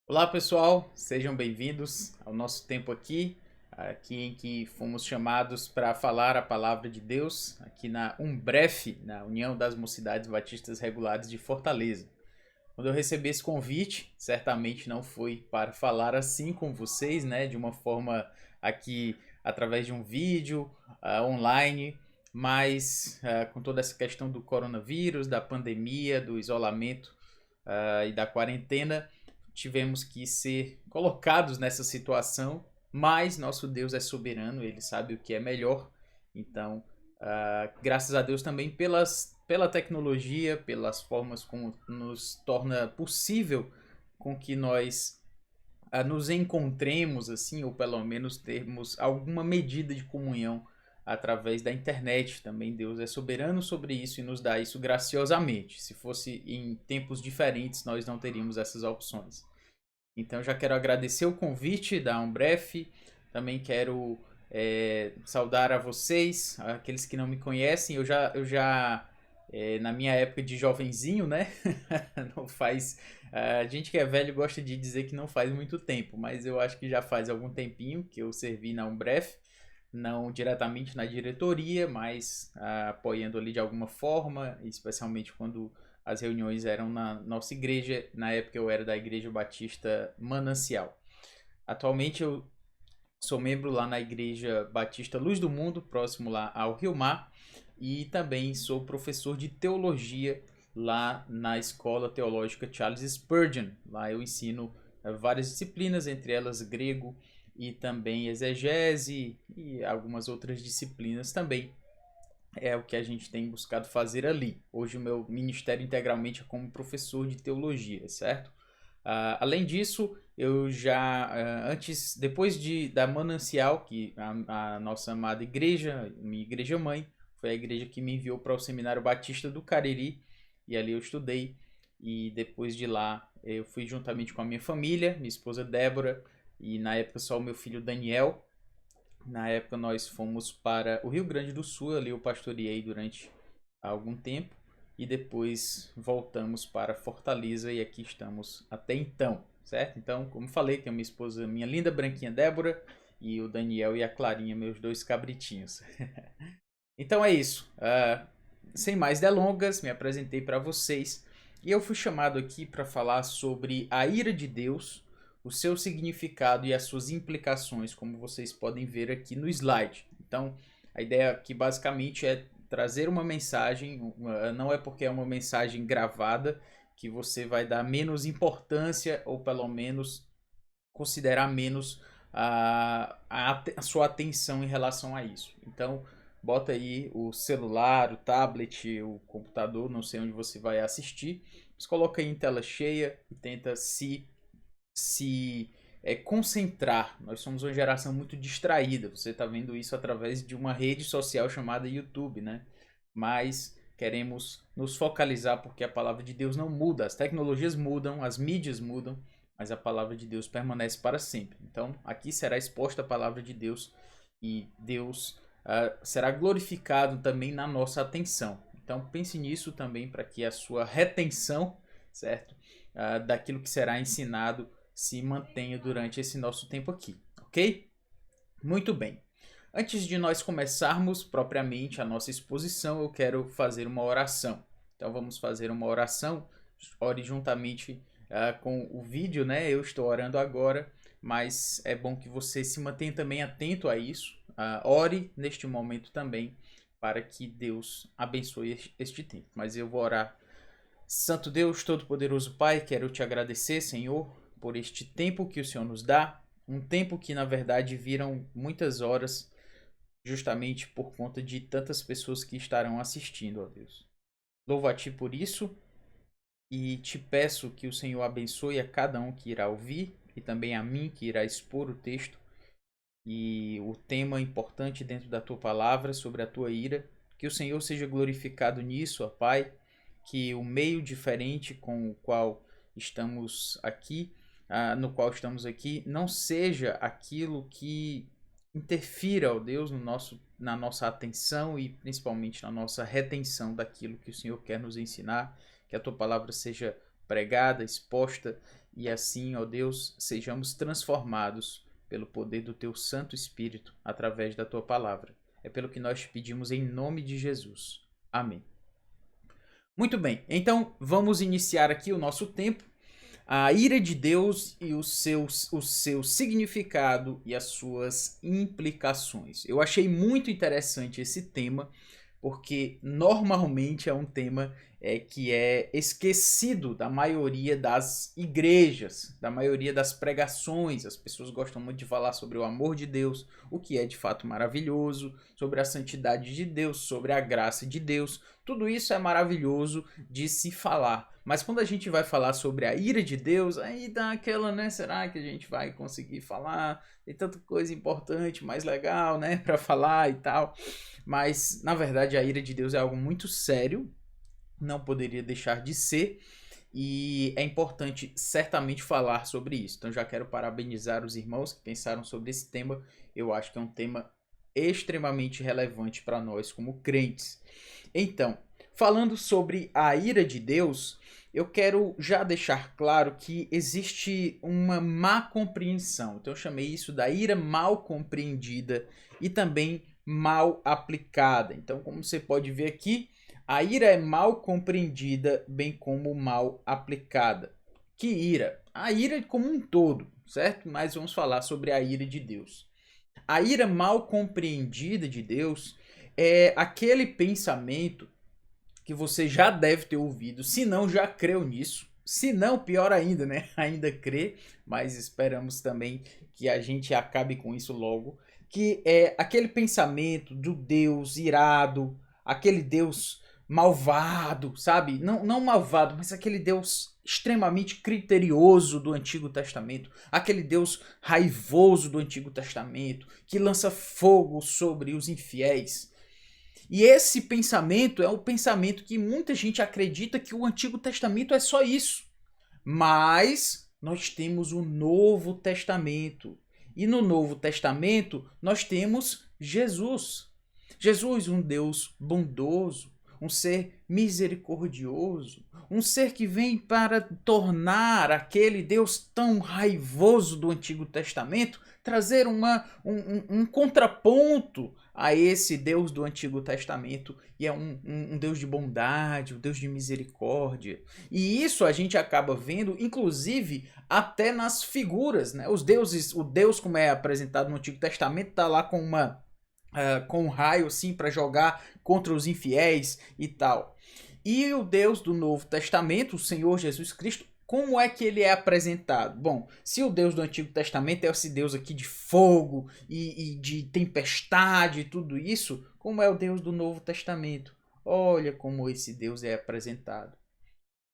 Olá pessoal, sejam bem-vindos ao nosso tempo aqui em que fomos chamados para falar a palavra de Deus, aqui na Umbref, na União das Mocidades Batistas Regulares de Fortaleza. Quando eu recebi esse convite, certamente não foi para falar assim com vocês, né, de uma forma aqui através de um vídeo online, mas com toda essa questão do coronavírus, da pandemia, do isolamento e da quarentena, tivemos que ser colocados nessa situação, mas nosso Deus é soberano, ele sabe o que é melhor. Então, graças a Deus também pela tecnologia, pelas formas como nos torna possível com que nós nos encontremos assim, ou pelo menos termos alguma medida de comunhão através da internet. Também Deus é soberano sobre isso e nos dá isso graciosamente. Se fosse em tempos diferentes, nós não teríamos essas opções. Então já quero agradecer o convite da Umbref, também quero saudar a vocês, aqueles que não me conhecem. Eu já na minha época de jovenzinho, né? Não faz. A gente que é velho gosta de dizer que não faz muito tempo, mas eu acho que já faz algum tempinho que eu servi na Umbref, não diretamente na diretoria, mas apoiando ali de alguma forma, especialmente quando as reuniões eram na nossa igreja. Na época eu era da Igreja Batista Manancial. Atualmente eu sou membro lá na Igreja Batista Luz do Mundo, próximo lá ao Rio Mar, e também sou professor de teologia lá na Escola Teológica Charles Spurgeon. Lá eu ensino várias disciplinas, entre elas grego e também exegese e algumas outras disciplinas também. É o que a gente tem buscado fazer ali. Hoje o meu ministério integralmente é como professor de teologia, certo? Além disso, eu já antes, depois da Manancial, que a nossa amada igreja, minha igreja mãe, foi a igreja que me enviou para o Seminário Batista do Cariri, e ali eu estudei. E depois de lá, eu fui juntamente com a minha família, minha esposa Débora, e na época só o meu filho Daniel. Na época nós fomos para o Rio Grande do Sul, ali eu pastoreei durante algum tempo e depois voltamos para Fortaleza e aqui estamos até então, certo? Então, como falei, tenho minha esposa, minha linda branquinha Débora, e o Daniel e a Clarinha, meus dois cabritinhos. Então é isso. Sem mais delongas, me apresentei para vocês e eu fui chamado aqui para falar sobre a ira de Deus, o seu significado e as suas implicações, como vocês podem ver aqui no slide. Então, a ideia aqui basicamente é trazer uma mensagem, não é porque é uma mensagem gravada que você vai dar menos importância ou pelo menos considerar menos a sua atenção em relação a isso. Então, bota aí o celular, o tablet, o computador, não sei onde você vai assistir, mas coloca aí em tela cheia e tenta se concentrar. Nós somos uma geração muito distraída. Você está vendo isso através de uma rede social chamada YouTube, né? Mas queremos nos focalizar porque a palavra de Deus não muda. As tecnologias mudam, as mídias mudam, mas a palavra de Deus permanece para sempre. Então, aqui será exposta a palavra de Deus e Deus será glorificado também na nossa atenção. Então, pense nisso também para que a sua retenção, certo? Daquilo que será ensinado se mantenha durante esse nosso tempo aqui, ok? Muito bem. Antes de nós começarmos propriamente a nossa exposição, eu quero fazer uma oração. Então vamos fazer uma oração. Ore juntamente com o vídeo, né? Eu estou orando agora, mas é bom que você se mantenha também atento a isso. Ore neste momento também, para que Deus abençoe este tempo. Mas eu vou orar. Santo Deus, Todo-Poderoso Pai, quero te agradecer, Senhor, por este tempo que o Senhor nos dá. Um tempo que, na verdade, viram muitas horas, justamente por conta de tantas pessoas que estarão assistindo, ó Deus. Louvo a Ti por isso e te peço que o Senhor abençoe a cada um que irá ouvir e também a mim que irá expor o texto e o tema importante dentro da Tua palavra sobre a Tua ira. Que o Senhor seja glorificado nisso, ó Pai, que o meio diferente com o qual estamos aqui, no qual estamos aqui, não seja aquilo que interfira, ó Deus, na nossa atenção e principalmente na nossa retenção daquilo que o Senhor quer nos ensinar, que a tua palavra seja pregada, exposta e assim, ó Deus, sejamos transformados pelo poder do Teu Santo Espírito através da Tua palavra. É pelo que nós te pedimos em nome de Jesus. Amém. Muito bem, então vamos iniciar aqui o nosso tempo. A ira de Deus e o seu significado e as suas implicações. Eu achei muito interessante esse tema, porque normalmente é um tema que é esquecido da maioria das igrejas, da maioria das pregações. As pessoas gostam muito de falar sobre o amor de Deus, o que é de fato maravilhoso, sobre a santidade de Deus, sobre a graça de Deus. Tudo isso é maravilhoso de se falar. Mas quando a gente vai falar sobre a ira de Deus, aí dá aquela, né? Será que a gente vai conseguir falar? Tem tanta coisa importante, mais legal, né? Pra falar e tal. Mas, na verdade, a ira de Deus é algo muito sério. Não poderia deixar de ser. E é importante certamente falar sobre isso. Então já quero parabenizar os irmãos que pensaram sobre esse tema. Eu acho que é um tema extremamente relevante para nós como crentes. Então, falando sobre a ira de Deus, eu quero já deixar claro que existe uma má compreensão. Então eu chamei isso da ira mal compreendida e também mal aplicada. Então, como você pode ver aqui, a ira é mal compreendida, bem como mal aplicada. Que ira? A ira como um todo, certo? Mas vamos falar sobre a ira de Deus. A ira mal compreendida de Deus é aquele pensamento que você já deve ter ouvido, se não já creu nisso. Se não, pior ainda, né? Ainda crê, mas esperamos também que a gente acabe com isso logo. Que é aquele pensamento do Deus irado, aquele Deus malvado, sabe? Não malvado, mas aquele Deus extremamente criterioso do Antigo Testamento, aquele Deus raivoso do Antigo Testamento, que lança fogo sobre os infiéis. E esse pensamento é o pensamento que muita gente acredita que o Antigo Testamento é só isso. Mas nós temos o Novo Testamento. E no Novo Testamento nós temos Jesus. Jesus, um Deus bondoso, um ser misericordioso, um ser que vem para tornar aquele Deus tão raivoso do Antigo Testamento, trazer um contraponto a esse Deus do Antigo Testamento, e é um Deus de bondade, um Deus de misericórdia. E isso a gente acaba vendo, inclusive, até nas figuras, né? Os deuses, o Deus como é apresentado no Antigo Testamento está lá com com um raio assim para jogar contra os infiéis e tal. E o Deus do Novo Testamento, o Senhor Jesus Cristo, como é que ele é apresentado? Bom, se o Deus do Antigo Testamento é esse Deus aqui de fogo e de tempestade e tudo isso, como é o Deus do Novo Testamento? Olha como esse Deus é apresentado.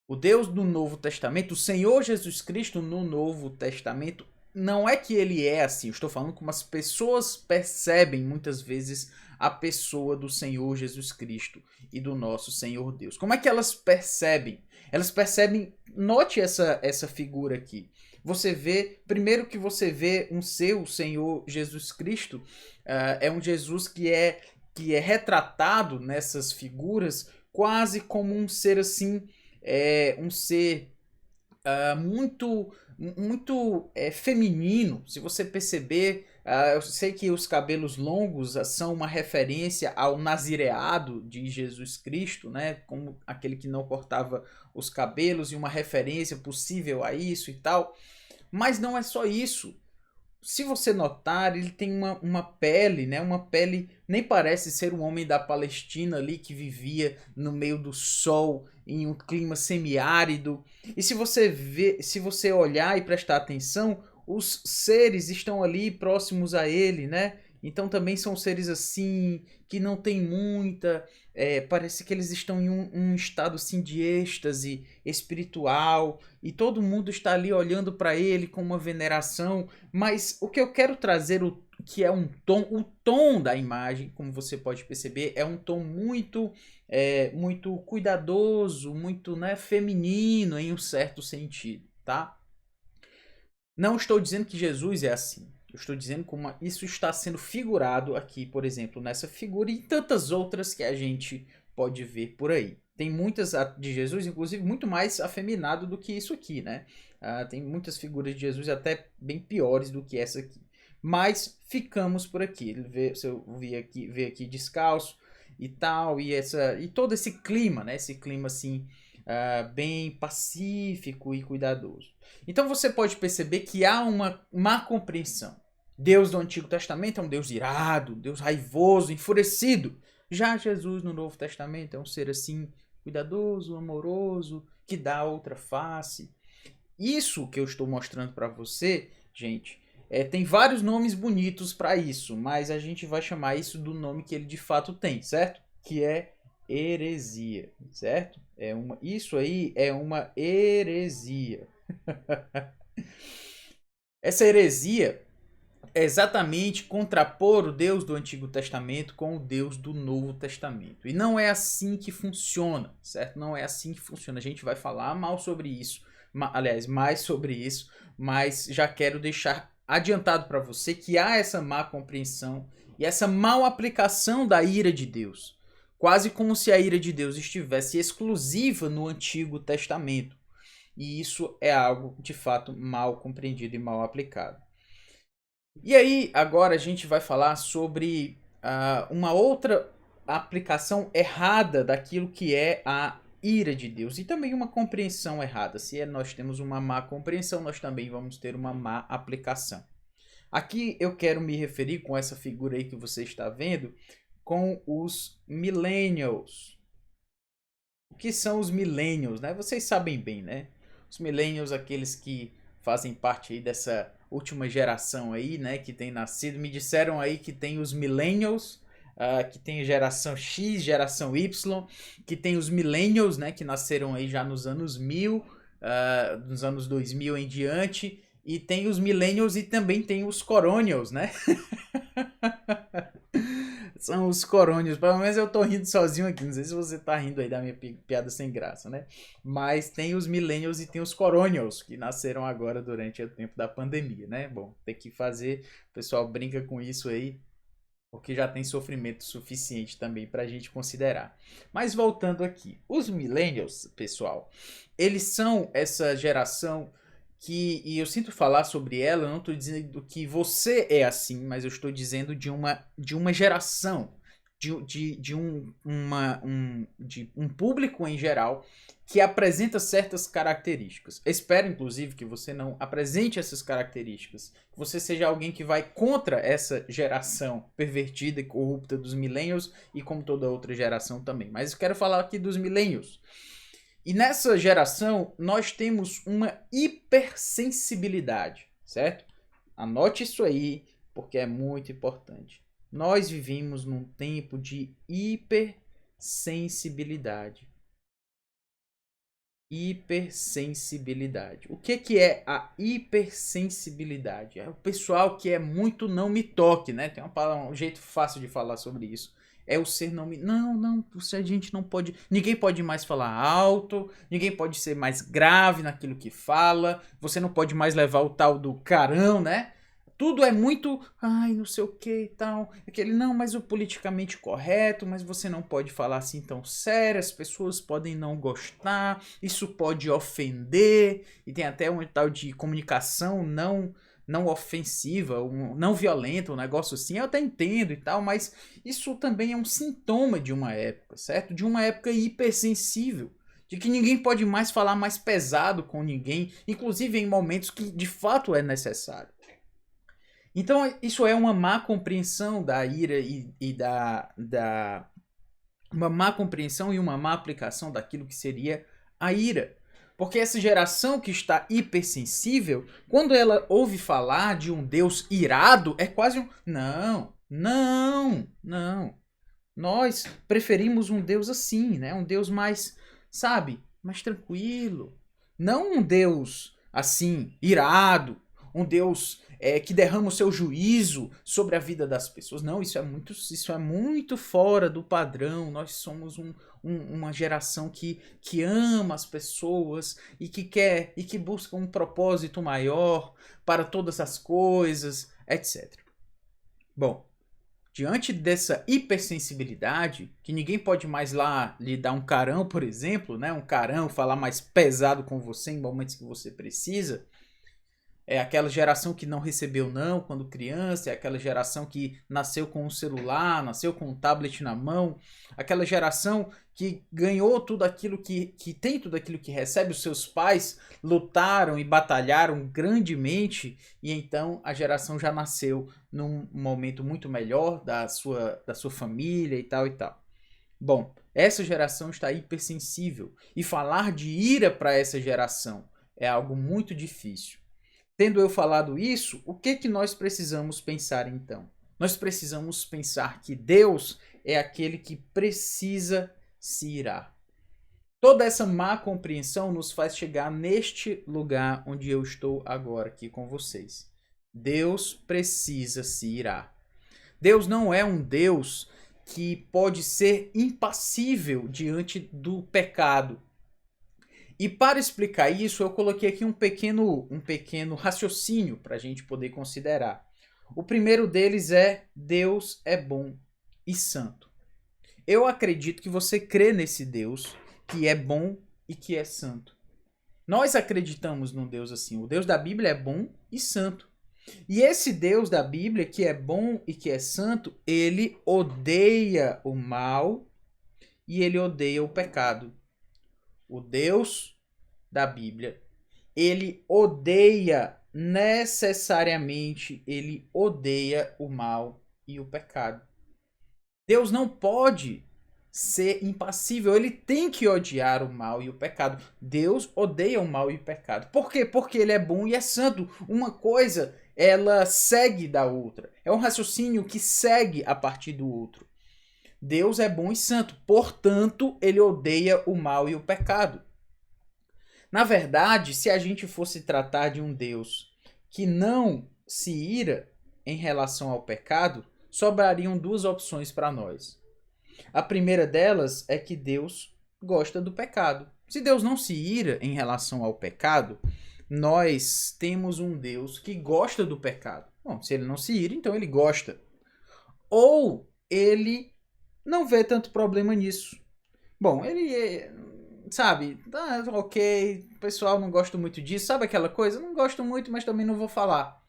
O Deus do Novo Testamento, o Senhor Jesus Cristo no Novo Testamento, não é que ele é assim. Eu estou falando como as pessoas percebem muitas vezes a pessoa do Senhor Jesus Cristo e do nosso Senhor Deus. Como é que elas percebem? Elas percebem, note essa figura aqui. Você vê, primeiro que você vê o Senhor Jesus Cristo, é um Jesus que é retratado nessas figuras quase como um ser assim, um ser muito feminino. Se você perceber, eu sei que os cabelos longos são uma referência ao nazireado de Jesus Cristo, né? Como aquele que não cortava os cabelos, e uma referência possível a isso e tal. Mas não é só isso. Se você notar, ele tem uma pele, né? Uma pele, nem parece ser um homem da Palestina ali que vivia no meio do sol, em um clima semiárido. E se você olhar e prestar atenção, os seres estão ali próximos a ele, né? Então também são seres assim, que não tem muita... parece que eles estão em um estado assim de êxtase espiritual, e todo mundo está ali olhando para ele com uma veneração. Mas o que eu quero trazer, que é o tom da imagem, como você pode perceber, é um tom muito cuidadoso, muito, né, feminino em um certo sentido, tá? Não estou dizendo que Jesus é assim. Eu estou dizendo como isso está sendo figurado aqui, por exemplo, nessa figura, e tantas outras que a gente pode ver por aí. Tem muitas de Jesus, inclusive, muito mais afeminado do que isso aqui, né? Tem muitas figuras de Jesus até bem piores do que essa aqui. Mas ficamos por aqui. Ele vê aqui descalço e tal, e todo esse clima, né? Esse clima assim, bem pacífico e cuidadoso. Então você pode perceber que há uma má compreensão. Deus do Antigo Testamento é um Deus irado, Deus raivoso, enfurecido. Já Jesus no Novo Testamento é um ser assim, cuidadoso, amoroso, que dá outra face. Isso que eu estou mostrando para você, gente, tem vários nomes bonitos para isso, mas a gente vai chamar isso do nome que ele de fato tem, certo? Que é heresia, certo? Isso aí é uma heresia. Essa heresia é exatamente contrapor o Deus do Antigo Testamento com o Deus do Novo Testamento. E não é assim que funciona, certo? Não é assim que funciona. A gente vai falar mais sobre isso, mas já quero deixar adiantado para você que há essa má compreensão e essa mal aplicação da ira de Deus. Quase como se a ira de Deus estivesse exclusiva no Antigo Testamento. E isso é algo, de fato, mal compreendido e mal aplicado. E aí, agora a gente vai falar sobre uma outra aplicação errada daquilo que é a ira de Deus. E também uma compreensão errada. Se nós temos uma má compreensão, nós também vamos ter uma má aplicação. Aqui eu quero me referir com essa figura aí que você está vendo, com os millennials. O que são os millennials, né? Vocês sabem bem, né? Os millennials, aqueles que fazem parte aí dessa última geração aí, né, que tem nascido. Me disseram aí que tem os millennials, que tem geração X, geração Y, que tem os millennials, né, que nasceram aí já nos anos 1000, nos anos 2000 em diante, e tem os millennials e também tem os coronials, né? São os corônios. Pelo menos eu tô rindo sozinho aqui. Não sei se você tá rindo aí da minha piada sem graça, né? Mas tem os millennials e tem os coronials, que nasceram agora durante o tempo da pandemia, né? Bom, tem que fazer. O pessoal brinca com isso aí, porque já tem sofrimento suficiente também pra gente considerar. Mas voltando aqui. Os millennials, pessoal, eles são essa geração e eu sinto falar sobre ela, eu não estou dizendo que você é assim, mas eu estou dizendo de uma geração, de um público em geral que apresenta certas características. Espero, inclusive, que você não apresente essas características, que você seja alguém que vai contra essa geração pervertida e corrupta dos millennials e como toda outra geração também. Mas eu quero falar aqui dos millennials. E nessa geração, nós temos uma hipersensibilidade, certo? Anote isso aí, porque é muito importante. Nós vivemos num tempo de hipersensibilidade. Hipersensibilidade. O que é a hipersensibilidade? É o pessoal que é muito não me toque, né? Tem um jeito fácil de falar sobre isso. É o ser não me... Não, a gente não pode... Ninguém pode mais falar alto, ninguém pode ser mais grave naquilo que fala, você não pode mais levar o tal do carão, né? Tudo é muito... Ai, não sei o que e tal. Aquele, não, mas o politicamente correto, mas você não pode falar assim tão sério, as pessoas podem não gostar, isso pode ofender, e tem até um tal de comunicação não ofensiva, não violenta, um negócio assim, eu até entendo e tal, mas isso também é um sintoma de uma época, certo? De uma época hipersensível, de que ninguém pode mais falar mais pesado com ninguém, inclusive em momentos que de fato é necessário. Então isso é uma má compreensão da ira e uma má compreensão e uma má aplicação daquilo que seria a ira. Porque essa geração que está hipersensível, quando ela ouve falar de um Deus irado, é quase um... Não. Nós preferimos um Deus assim, né? Um Deus mais, sabe, mais tranquilo. Não um Deus assim, irado. Um Deus que derrama o seu juízo sobre a vida das pessoas. Não, isso é muito fora do padrão. Nós somos uma geração que ama as pessoas e que quer e que busca um propósito maior para todas as coisas, etc. Bom, diante dessa hipersensibilidade, que ninguém pode mais lá lhe dar um carão, por exemplo, né? Um carão, falar mais pesado com você em momentos que você precisa. É aquela geração que não recebeu não quando criança, é aquela geração que nasceu com um celular, nasceu com um tablet na mão, aquela geração que ganhou tudo aquilo que tem tudo aquilo que recebe, os seus pais lutaram e batalharam grandemente, e então a geração já nasceu num momento muito melhor da sua família e tal e tal. Bom, essa geração está hipersensível, e falar de ira para essa geração é algo muito difícil. Tendo eu falado isso, o que nós precisamos pensar então? Nós precisamos pensar que Deus é aquele que precisa se irar. Toda essa má compreensão nos faz chegar neste lugar onde eu estou agora aqui com vocês. Deus precisa se irar. Deus não é um Deus que pode ser impassível diante do pecado. E para explicar isso, eu coloquei aqui um pequeno raciocínio para a gente poder considerar. O primeiro deles é: Deus é bom e santo. Eu acredito que você crê nesse Deus que é bom e que é santo. Nós acreditamos num Deus assim. O Deus da Bíblia é bom e santo. E esse Deus da Bíblia, que é bom e que é santo, ele odeia o mal e ele odeia o pecado. O Deus da Bíblia, ele odeia necessariamente, ele odeia o mal e o pecado. Deus não pode ser impassível, ele tem que odiar o mal e o pecado. Deus odeia o mal e o pecado. Por quê? Porque ele é bom e é santo. Uma coisa, ela segue da outra. É um raciocínio que segue a partir do outro. Deus é bom e santo, portanto, ele odeia o mal e o pecado. Na verdade, se a gente fosse tratar de um Deus que não se ira em relação ao pecado, sobrariam duas opções para nós. A primeira delas é que Deus gosta do pecado. Se Deus não se ira em relação ao pecado, nós temos um Deus que gosta do pecado. Bom, se ele não se ira, então ele gosta. Ou ele não vê tanto problema nisso. Bom, ele, sabe, ok, o pessoal não gosta muito disso, sabe aquela coisa? Não gosto muito, mas também não vou falar.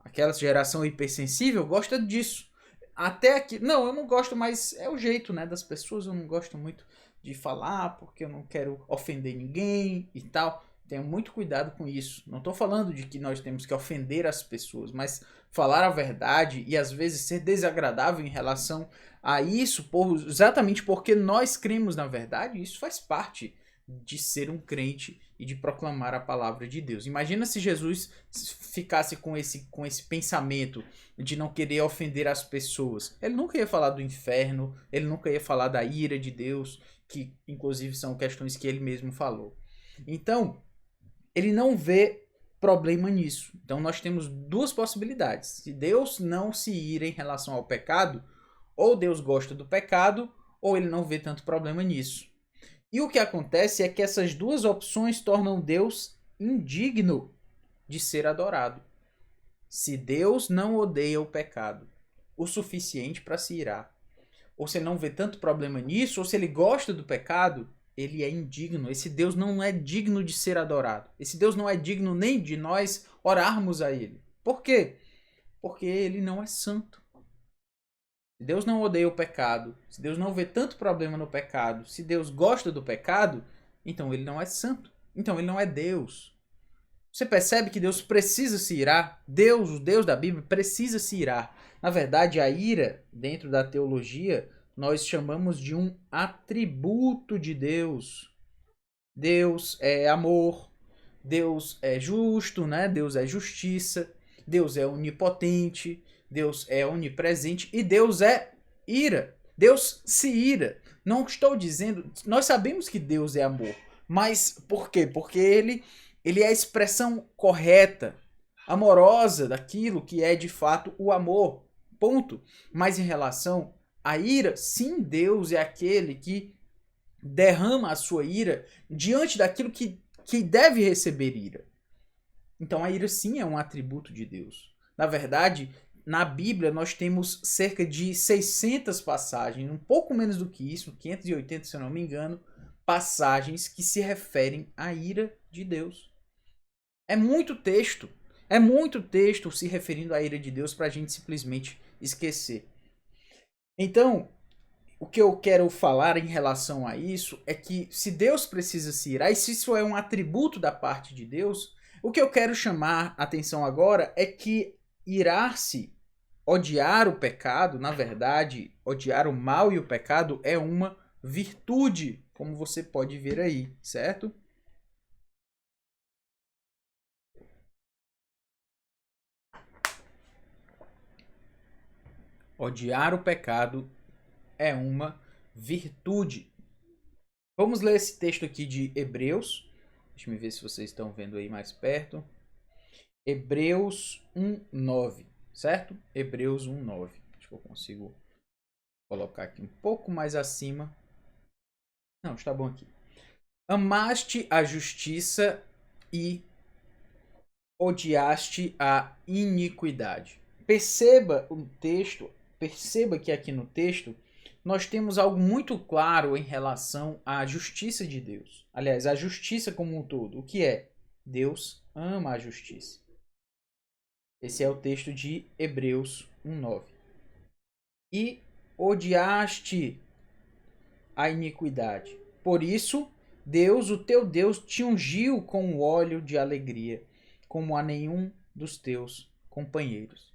Aquela geração hipersensível gosta disso. Até aqui, não, eu não gosto, mas é o jeito, né, das pessoas, eu não gosto muito de falar, porque eu não quero ofender ninguém e tal. Tenho muito cuidado com isso. Não estou falando de que nós temos que ofender as pessoas, mas falar a verdade e às vezes ser desagradável em relação a isso, exatamente porque nós cremos na verdade, isso faz parte de ser um crente e de proclamar a palavra de Deus. Imagina se Jesus ficasse com esse pensamento de não querer ofender as pessoas. Ele nunca ia falar do inferno, ele nunca ia falar da ira de Deus, que inclusive são questões que ele mesmo falou. Então, ele não vê problema nisso. Então nós temos duas possibilidades. Se Deus não se ira em relação ao pecado, ou Deus gosta do pecado, ou ele não vê tanto problema nisso. E o que acontece é que essas duas opções tornam Deus indigno de ser adorado. Se Deus não odeia o pecado o suficiente para se irar, ou se ele não vê tanto problema nisso, ou se ele gosta do pecado, ele é indigno. Esse Deus não é digno de ser adorado. Esse Deus não é digno nem de nós orarmos a ele. Por quê? Porque ele não é santo. Se Deus não odeia o pecado, se Deus não vê tanto problema no pecado, se Deus gosta do pecado, então ele não é santo. Então ele não é Deus. Você percebe que Deus precisa se irar? Deus, o Deus da Bíblia, precisa se irar. Na verdade, a ira, dentro da teologia, nós chamamos de um atributo de Deus. Deus é amor, Deus é justo, né? Deus é justiça, Deus é onipotente, Deus é onipresente e Deus é ira. Deus se ira. Não estou dizendo... Nós sabemos que Deus é amor, mas por quê? Porque ele é a expressão correta, amorosa daquilo que é de fato o amor. Ponto. Mas em relação à ira, sim, Deus é aquele que derrama a sua ira diante daquilo que deve receber ira. Então a ira sim é um atributo de Deus. Na verdade, na Bíblia nós temos cerca de 600 passagens, um pouco menos do que isso, 580 se eu não me engano, passagens que se referem à ira de Deus. É muito texto se referindo à ira de Deus para a gente simplesmente esquecer. Então, o que eu quero falar em relação a isso é que se Deus precisa se irar, e se isso é um atributo da parte de Deus, o que eu quero chamar a atenção agora é que irar-se, odiar o pecado, na verdade, odiar o mal e o pecado é uma virtude, como você pode ver aí, certo? Odiar o pecado é uma virtude. Vamos ler esse texto aqui de Hebreus. Deixa eu ver se vocês estão vendo aí mais perto. Hebreus 1:9, certo? Hebreus 1:9. Acho que eu consigo colocar aqui um pouco mais acima. Não, está bom aqui. Amaste a justiça e odiaste a iniquidade. Perceba o texto, perceba que aqui no texto nós temos algo muito claro em relação à justiça de Deus. Aliás, a justiça como um todo. O que é? Deus ama a justiça. Esse é o texto de Hebreus 1:9. E odiaste a iniquidade. Por isso, Deus, o teu Deus, te ungiu com o óleo de alegria, como a nenhum dos teus companheiros.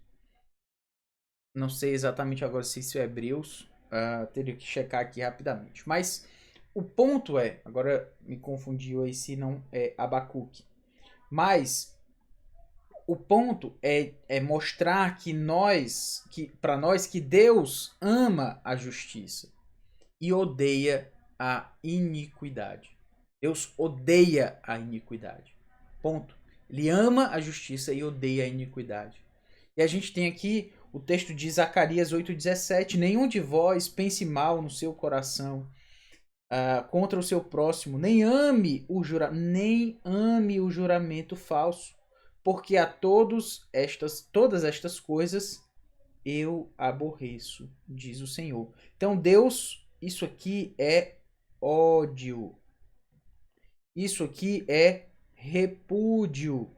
Não sei exatamente agora se isso é Hebreus, teria que checar aqui rapidamente. Mas o ponto é, agora me confundiu aí se não é Abacuque. Mas o ponto é mostrar que para nós que Deus ama a justiça e odeia a iniquidade. Deus odeia a iniquidade. Ponto. Ele ama a justiça e odeia a iniquidade. E a gente tem aqui o texto de Zacarias 8:17. Nenhum de vós pense mal no seu coração contra o seu próximo, nem ame o juramento falso, porque a todas estas coisas eu aborreço, diz o Senhor. Então Deus, isso aqui é ódio. Isso aqui é repúdio.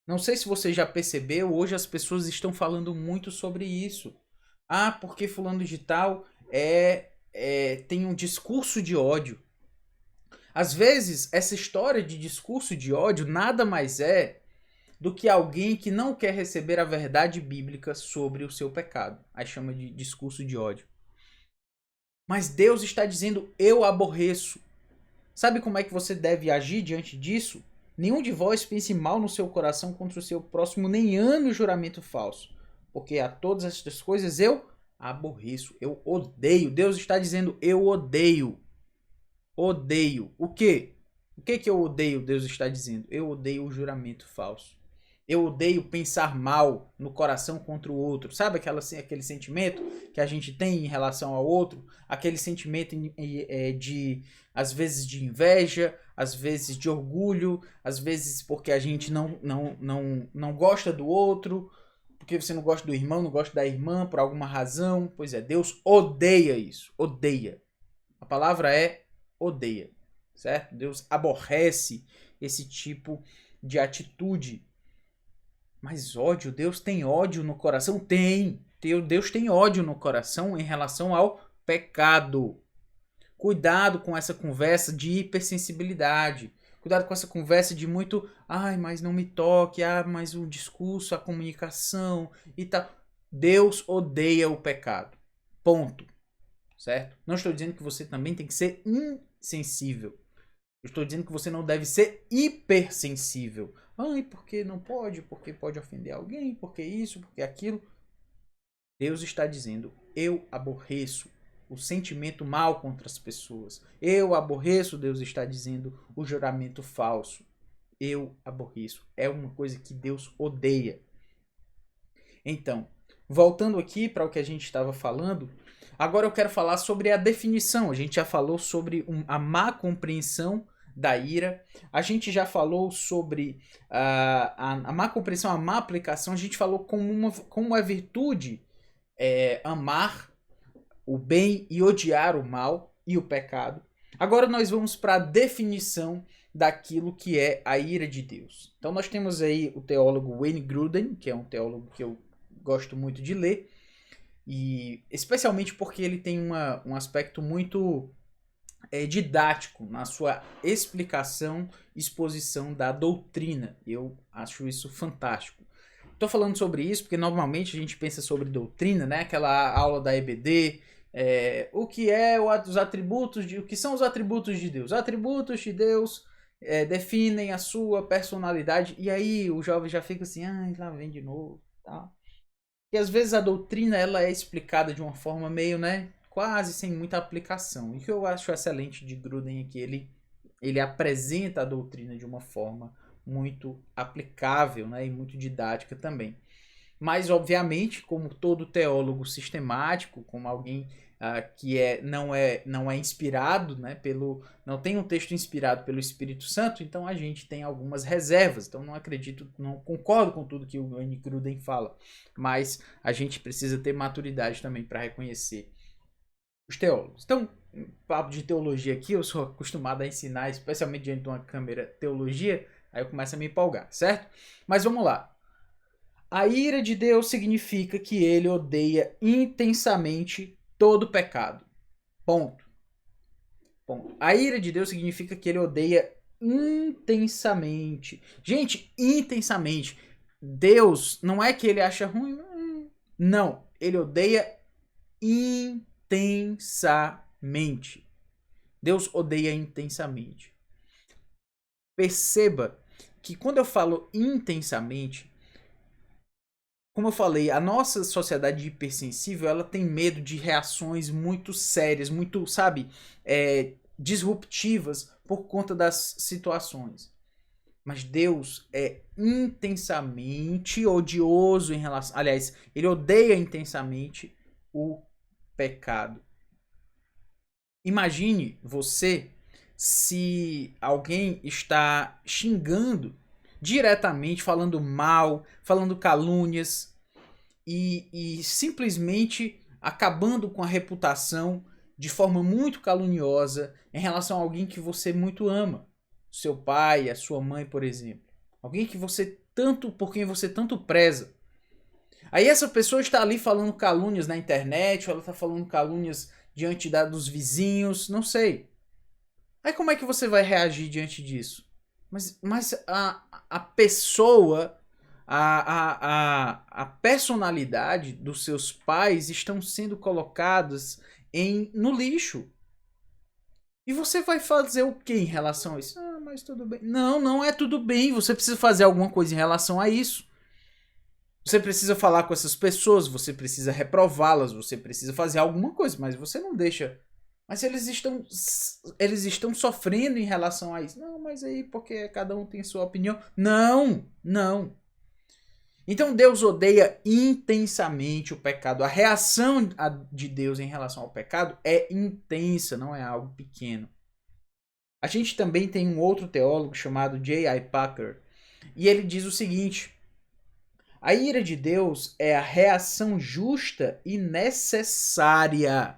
Não sei se você já percebeu, hoje as pessoas estão falando muito sobre isso. Ah, porque fulano de tal tem um discurso de ódio. Às vezes, essa história de discurso de ódio nada mais é do que alguém que não quer receber a verdade bíblica sobre o seu pecado. Aí chama de discurso de ódio. Mas Deus está dizendo, eu aborreço. Sabe como é que você deve agir diante disso? Nenhum de vós pense mal no seu coração contra o seu próximo, nem ame o juramento falso. Porque a todas estas coisas eu aborreço, eu odeio. Deus está dizendo, eu odeio. Odeio. O quê? O que eu odeio? Deus está dizendo. Eu odeio o juramento falso. Eu odeio pensar mal no coração contra o outro. Sabe aquele sentimento que a gente tem em relação ao outro? Aquele sentimento às vezes, de inveja, às vezes de orgulho, às vezes porque a gente não gosta do outro, porque você não gosta do irmão, não gosta da irmã, por alguma razão. Pois é, Deus odeia isso. Odeia. A palavra é odeia, certo? Deus aborrece esse tipo de atitude. Mas ódio, Deus tem ódio no coração? Tem. Deus tem ódio no coração em relação ao pecado. Cuidado com essa conversa de hipersensibilidade. Cuidado com essa conversa de muito, mas não me toque, mas o discurso, a comunicação e tal. Deus odeia o pecado. Ponto. Certo? Não estou dizendo que você também tem que ser insensível. Eu estou dizendo que você não deve ser hipersensível. Porque não pode? Porque pode ofender alguém? Porque isso? Porque aquilo? Deus está dizendo, eu aborreço o sentimento mal contra as pessoas. Eu aborreço, Deus está dizendo, o juramento falso. Eu aborreço. É uma coisa que Deus odeia. Então, voltando aqui para o que a gente estava falando, agora eu quero falar sobre a definição. A gente já falou sobre a má compreensão da ira. A gente já falou sobre a má compreensão, a má aplicação. A gente falou como é virtude amar o bem e odiar o mal e o pecado. Agora nós vamos para a definição daquilo que é a ira de Deus. Então nós temos aí o teólogo Wayne Grudem, que é um teólogo que eu gosto muito de ler, e especialmente porque ele tem um aspecto muito didático na sua explicação e exposição da doutrina. Eu acho isso fantástico. Estou falando sobre isso porque normalmente a gente pensa sobre doutrina, né? Aquela aula da EBD, o que os atributos o que são os atributos de Deus? Os atributos de Deus definem a sua personalidade, e aí o jovem já fica assim, lá vem de novo, tá? E às vezes a doutrina ela é explicada de uma forma meio, né, quase sem muita aplicação. E o que eu acho excelente de Grudem é que ele apresenta a doutrina de uma forma muito aplicável, né, e muito didática também. Mas, obviamente, como todo teólogo sistemático, como alguém que não é inspirado, né, não tem um texto inspirado pelo Espírito Santo, então a gente tem algumas reservas. Então não concordo com tudo que o Wayne Grudem fala, mas a gente precisa ter maturidade também para reconhecer os teólogos. Então, papo de teologia aqui, eu sou acostumado a ensinar, especialmente diante de uma câmera, teologia, aí eu começo a me empolgar, certo? Mas vamos lá. A ira de Deus significa que ele odeia intensamente todo pecado. Ponto. A ira de Deus significa que ele odeia intensamente. Gente, intensamente. Deus não é que ele acha ruim. Não. Ele odeia intensamente. Deus odeia intensamente. Perceba que quando eu falo intensamente, como eu falei, a nossa sociedade hipersensível, ela tem medo de reações muito sérias, muito, sabe, disruptivas por conta das situações. Mas Deus é intensamente odioso em relação... Aliás, ele odeia intensamente o pecado. Imagine você se alguém está xingando diretamente, falando mal, falando calúnias e simplesmente acabando com a reputação de forma muito caluniosa em relação a alguém que você muito ama. Seu pai, a sua mãe, por exemplo. Alguém que por quem você tanto preza. Aí essa pessoa está ali falando calúnias na internet, ou ela está falando calúnias diante dos vizinhos, não sei. Aí como é que você vai reagir diante disso? Mas a pessoa, a personalidade dos seus pais estão sendo colocadas no lixo. E você vai fazer o que em relação a isso? Mas tudo bem. Não, não é tudo bem. Você precisa fazer alguma coisa em relação a isso. Você precisa falar com essas pessoas, você precisa reprová-las, você precisa fazer alguma coisa, mas você não deixa. Mas eles estão sofrendo em relação a isso. Não, mas aí porque cada um tem sua opinião. Não, não. Então Deus odeia intensamente o pecado. A reação de Deus em relação ao pecado é intensa, não é algo pequeno. A gente também tem um outro teólogo chamado J.I. Packer, e ele diz o seguinte: a ira de Deus é a reação justa e necessária.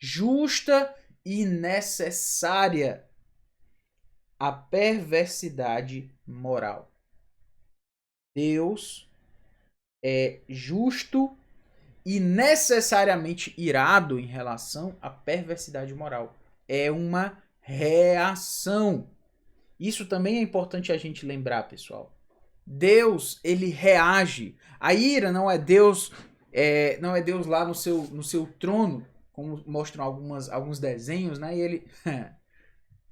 Justa e necessária à perversidade moral. Deus é justo e necessariamente irado em relação à perversidade moral. É uma reação. Isso também é importante a gente lembrar, pessoal. Deus, ele reage. A ira não é Deus, não é Deus lá no seu trono, como mostram alguns desenhos, né? E ele...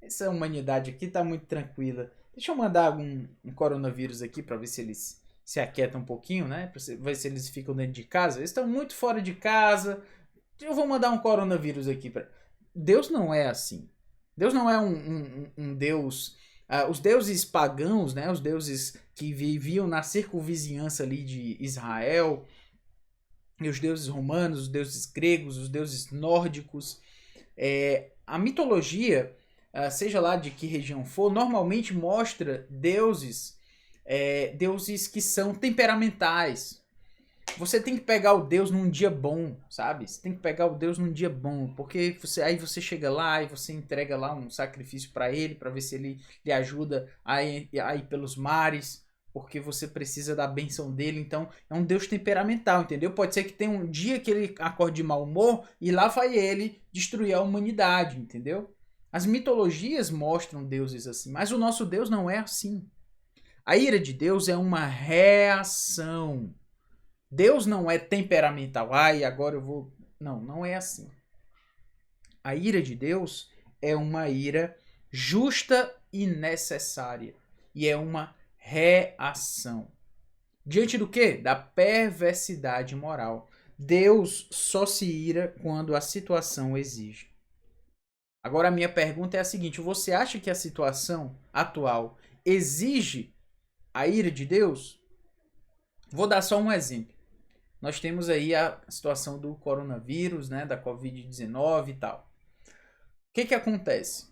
Essa humanidade aqui tá muito tranquila. Deixa eu mandar um coronavírus aqui para ver se eles se aquietam um pouquinho, né? Pra ver se eles ficam dentro de casa. Eles estão muito fora de casa. Eu vou mandar um coronavírus aqui. Deus não é assim. Deus não é um Deus... os deuses pagãos, né? Os deuses que viviam na circunvizinhança ali de Israel... E os deuses romanos, os deuses gregos, os deuses nórdicos. A mitologia seja lá de que região for, normalmente mostra deuses, deuses que são temperamentais. Você tem que pegar o Deus num dia bom, sabe? Você tem que pegar o Deus num dia bom, porque aí você chega lá e você entrega lá um sacrifício para ele, para ver se ele lhe ajuda a ir pelos mares, porque você precisa da bênção dele. Então, é um Deus temperamental, entendeu? Pode ser que tenha um dia que ele acorde de mau humor e lá vai ele destruir a humanidade, entendeu? As mitologias mostram deuses assim, mas o nosso Deus não é assim. A ira de Deus é uma reação. Deus não é temperamental. Ai, agora eu vou... Não, não é assim. A ira de Deus é uma ira justa e necessária. E é uma reação. Diante do quê? Da perversidade moral. Deus só se ira quando a situação exige. Agora a minha pergunta é a seguinte: você acha que a situação atual exige a ira de Deus? Vou dar só um exemplo. Nós temos aí a situação do coronavírus, né, da Covid-19 e tal. O que acontece?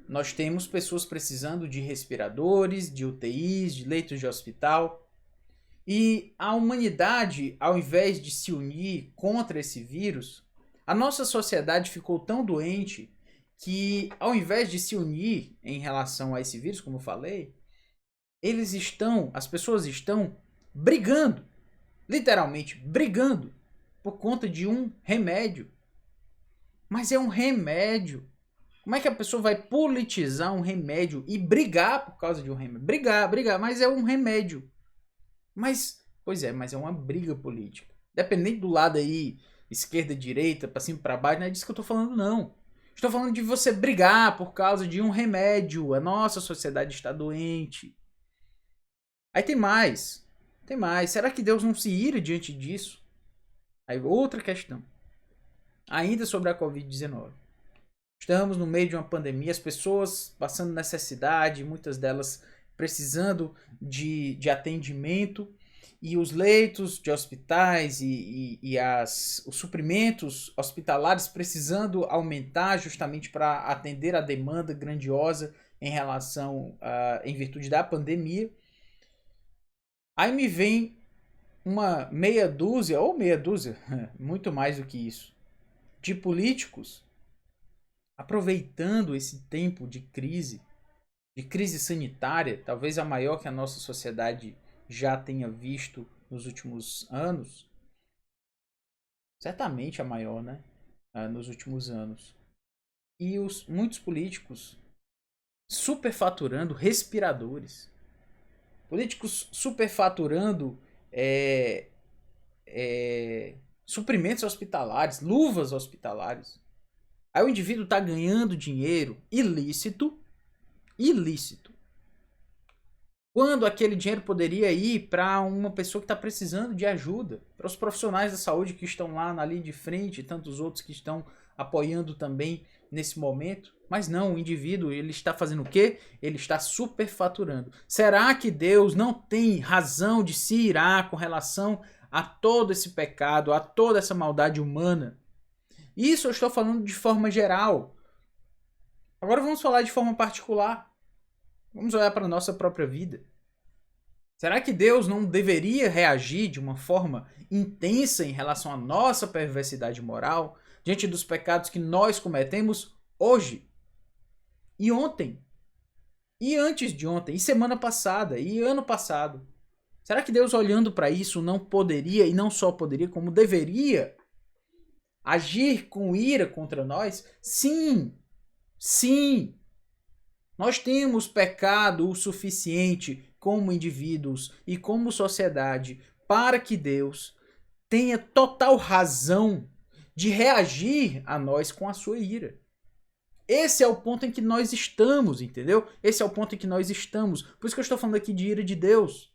Nós temos pessoas precisando de respiradores, de UTIs, de leitos de hospital. E a humanidade, ao invés de se unir contra esse vírus, a nossa sociedade ficou tão doente que, ao invés de se unir em relação a esse vírus, como eu falei, as pessoas estão brigando. Literalmente brigando por conta de um remédio. Mas é um remédio. Como é que a pessoa vai politizar um remédio e brigar por causa de um remédio? Brigar, mas é um remédio. Mas é uma briga política. Dependendo do lado aí, esquerda, direita, pra cima, pra baixo, não é disso que eu tô falando, não. Estou falando de você brigar por causa de um remédio. A nossa sociedade está doente. Aí tem mais. Será que Deus não se ira diante disso? Aí outra questão. Ainda sobre a Covid-19. Estamos no meio de uma pandemia, as pessoas passando necessidade, muitas delas precisando de atendimento, e os leitos de hospitais e os suprimentos hospitalares precisando aumentar justamente para atender a demanda grandiosa em virtude da pandemia. Aí me vem uma meia dúzia, muito mais do que isso, de políticos aproveitando esse tempo de crise sanitária, talvez a maior que a nossa sociedade já tenha visto nos últimos anos. Certamente a maior, né? Nos últimos anos. E muitos políticos superfaturando respiradores. Políticos superfaturando suprimentos hospitalares, luvas hospitalares. Aí o indivíduo está ganhando dinheiro ilícito, quando aquele dinheiro poderia ir para uma pessoa que está precisando de ajuda, para os profissionais da saúde que estão lá na linha de frente e tantos outros que estão apoiando também nesse momento. Mas não, o indivíduo, ele está fazendo o quê? Ele está superfaturando. Será que Deus não tem razão de se irar com relação a todo esse pecado, a toda essa maldade humana? Isso eu estou falando de forma geral. Agora vamos falar de forma particular. Vamos olhar para a nossa própria vida. Será que Deus não deveria reagir de uma forma intensa em relação à nossa perversidade moral, diante dos pecados que nós cometemos hoje? E ontem? E antes de ontem? E semana passada? E ano passado? Será que Deus, olhando para isso, não poderia, e não só poderia, como deveria, agir com ira contra nós? Sim! Nós temos pecado o suficiente como indivíduos e como sociedade para que Deus tenha total razão de reagir a nós com a sua ira. Esse é o ponto em que nós estamos, entendeu? Esse é o ponto em que nós estamos. Por isso que eu estou falando aqui de ira de Deus.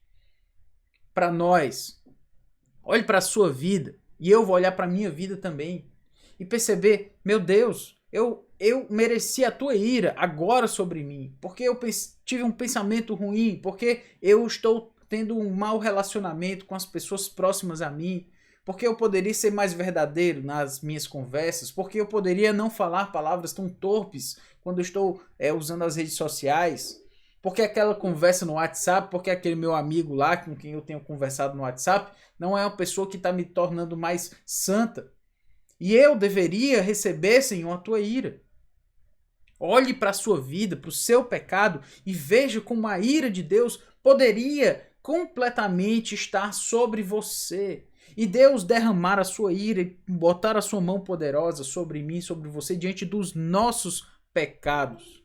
Para nós. Olhe para a sua vida. E eu vou olhar para a minha vida também. E perceber, meu Deus, eu mereci a tua ira agora sobre mim. Porque eu tive um pensamento ruim. Porque eu estou tendo um mau relacionamento com as pessoas próximas a mim. Porque eu poderia ser mais verdadeiro nas minhas conversas, porque eu poderia não falar palavras tão torpes quando eu estou usando as redes sociais, porque aquela conversa no WhatsApp, porque aquele meu amigo lá com quem eu tenho conversado no WhatsApp não é uma pessoa que está me tornando mais santa. E eu deveria receber, Senhor, a tua ira. Olhe para a sua vida, para o seu pecado e veja como a ira de Deus poderia completamente estar sobre você. E Deus derramar a sua ira e botar a sua mão poderosa sobre mim, sobre você, diante dos nossos pecados.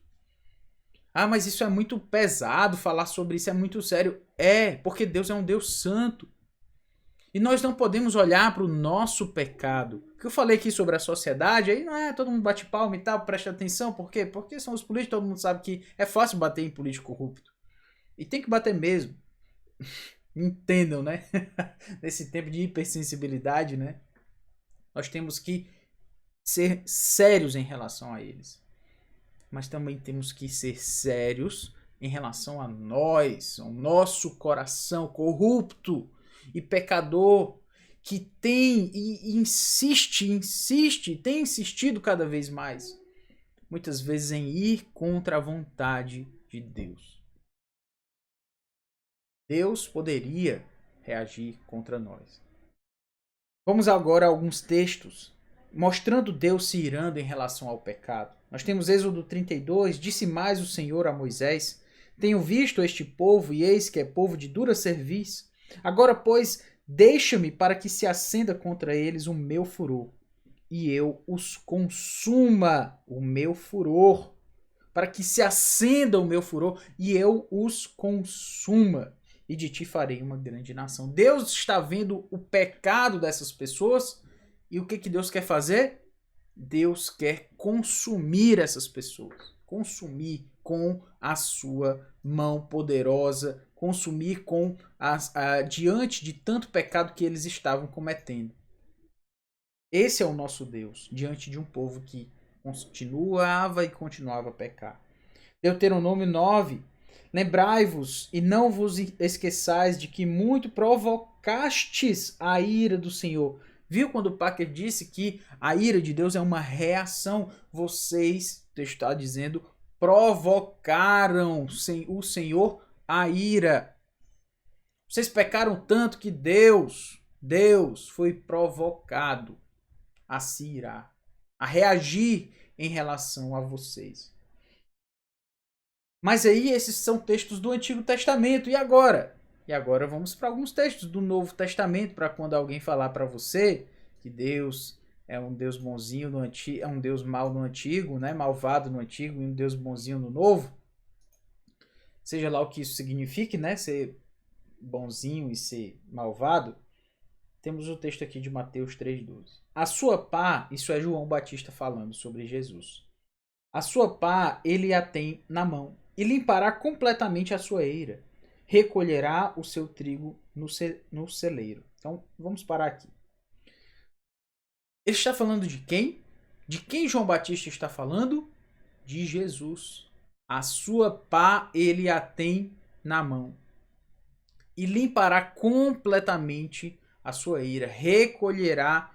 Ah, mas isso é muito pesado, falar sobre isso é muito sério. É, porque Deus é um Deus santo. E nós não podemos olhar para o nosso pecado. O que eu falei aqui sobre a sociedade, aí não é todo mundo bate palma e tal, presta atenção. Por quê? Porque são os políticos, todo mundo sabe que é fácil bater em político corrupto. E tem que bater mesmo. Entendam, né? Nesse tempo de hipersensibilidade, né? Nós temos que ser sérios em relação a eles. Mas também temos que ser sérios em relação a nós, ao nosso coração corrupto e pecador, que tem e insiste, tem insistido cada vez mais, muitas vezes em ir contra a vontade de Deus. Deus poderia reagir contra nós. Vamos agora a alguns textos mostrando Deus se irando em relação ao pecado. Nós temos Êxodo 32, disse mais o Senhor a Moisés: tenho visto este povo, e eis que é povo de dura cerviz. Agora, pois, deixa-me para que se acenda contra eles o meu furor, e eu os consuma o meu furor. Para que se acenda o meu furor, e eu os consuma. E de ti farei uma grande nação. Deus está vendo o pecado dessas pessoas, e o que Deus quer fazer? Deus quer consumir essas pessoas. Consumir com a sua mão poderosa, consumir com diante de tanto pecado que eles estavam cometendo. Esse é o nosso Deus, diante de um povo que continuava e continuava a pecar. Deuteronômio 9. Lembrai-vos e não vos esqueçais de que muito provocastes a ira do Senhor. Viu quando o Packer disse que a ira de Deus é uma reação? Vocês, está dizendo, provocaram o Senhor a ira. Vocês pecaram tanto que Deus foi provocado a se irar, a reagir em relação a vocês. Mas aí esses são textos do Antigo Testamento. E agora? E agora vamos para alguns textos do Novo Testamento, para quando alguém falar para você que Deus é um Deus bonzinho no antigo, é um Deus mau no antigo, né? Malvado no antigo e um Deus bonzinho no novo. Seja lá o que isso signifique, né? Ser bonzinho e ser malvado. Temos o texto aqui de Mateus 3,12. A sua pá, isso é João Batista falando sobre Jesus. A sua pá ele a tem na mão e limpará completamente a sua eira. Recolherá o seu trigo no celeiro. Então, vamos parar aqui. Ele está falando de quem? De quem João Batista está falando? De Jesus. A sua pá ele a tem na mão e limpará completamente a sua ira. Recolherá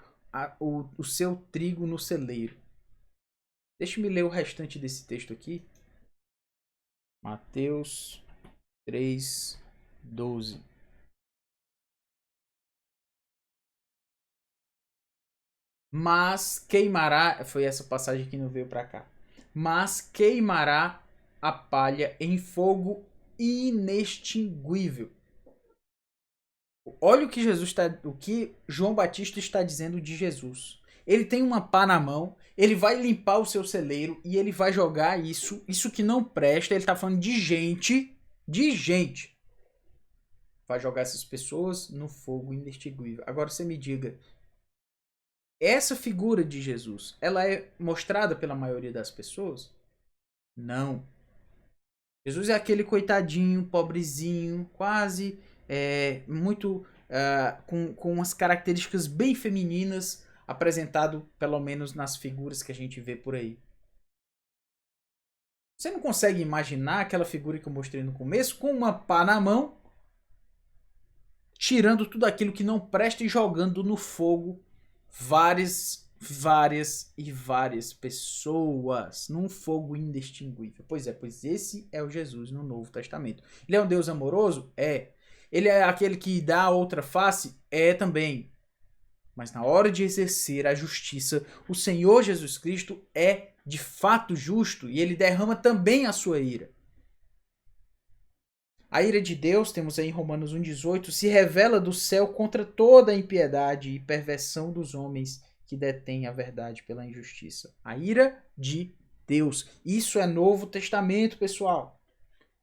o seu trigo no celeiro. Deixa-me ler o restante desse texto aqui. Mateus 3:12. Mas queimará, foi essa passagem que não veio para cá. Mas queimará a palha em fogo inextinguível. Olha o que o que João Batista está dizendo de Jesus. Ele tem uma pá na mão, ele vai limpar o seu celeiro e ele vai jogar isso que não presta. Ele está falando de gente, vai jogar essas pessoas no fogo inextinguível. Agora você me diga, essa figura de Jesus, ela é mostrada pela maioria das pessoas? Não. Jesus é aquele coitadinho, pobrezinho, quase muito com umas características bem femininas, apresentado pelo menos nas figuras que a gente vê por aí. Você não consegue imaginar aquela figura que eu mostrei no começo com uma pá na mão, tirando tudo aquilo que não presta e jogando no fogo várias e várias pessoas num fogo indextinguível. Pois esse é o Jesus no Novo Testamento. Ele é um Deus amoroso? É. Ele é aquele que dá a outra face? É também. Mas na hora de exercer a justiça, o Senhor Jesus Cristo é de fato justo e ele derrama também a sua ira. A ira de Deus, temos aí em Romanos 1,18, se revela do céu contra toda a impiedade e perversão dos homens que detêm a verdade pela injustiça. A ira de Deus. Isso é Novo Testamento, pessoal.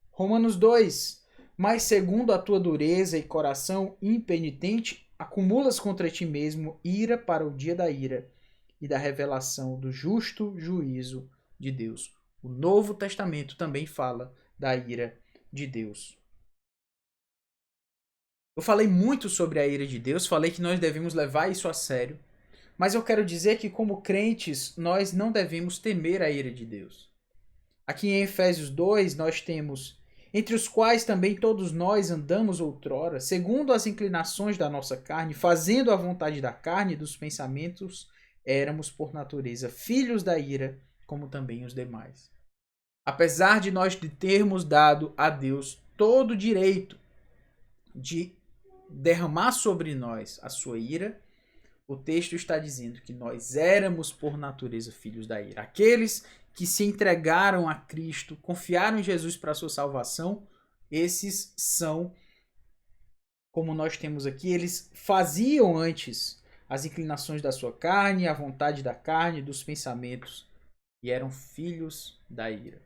Romanos 2. Mas segundo a tua dureza e coração impenitente, acumulas contra ti mesmo ira para o dia da ira e da revelação do justo juízo de Deus. O Novo Testamento também fala da ira de Deus. Eu falei muito sobre a ira de Deus, falei que nós devemos levar isso a sério, mas eu quero dizer que como crentes, nós não devemos temer a ira de Deus. Aqui em Efésios 2, nós temos: entre os quais também todos nós andamos outrora, segundo as inclinações da nossa carne, fazendo a vontade da carne e dos pensamentos, éramos por natureza filhos da ira, como também os demais. Apesar de nós termos dado a Deus todo o direito de derramar sobre nós a sua ira, o texto está dizendo que nós éramos por natureza filhos da ira. Aqueles que se entregaram a Cristo, confiaram em Jesus para a sua salvação, esses são, como nós temos aqui, eles faziam antes as inclinações da sua carne, a vontade da carne, dos pensamentos, e eram filhos da ira.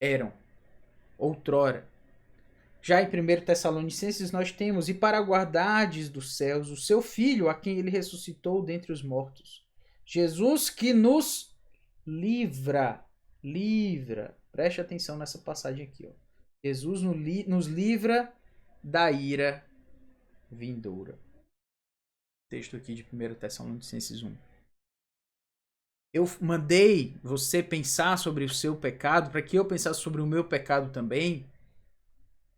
Eram, outrora. Já em 1 Tessalonicenses nós temos: e para guardardes dos céus o seu Filho, a quem ele ressuscitou dentre os mortos. Jesus que nos livra. Preste atenção nessa passagem aqui. Ó. Jesus nos livra da ira vindoura. Texto aqui de 1 Tessalonicenses 1. Eu mandei você pensar sobre o seu pecado, para que eu pensasse sobre o meu pecado também,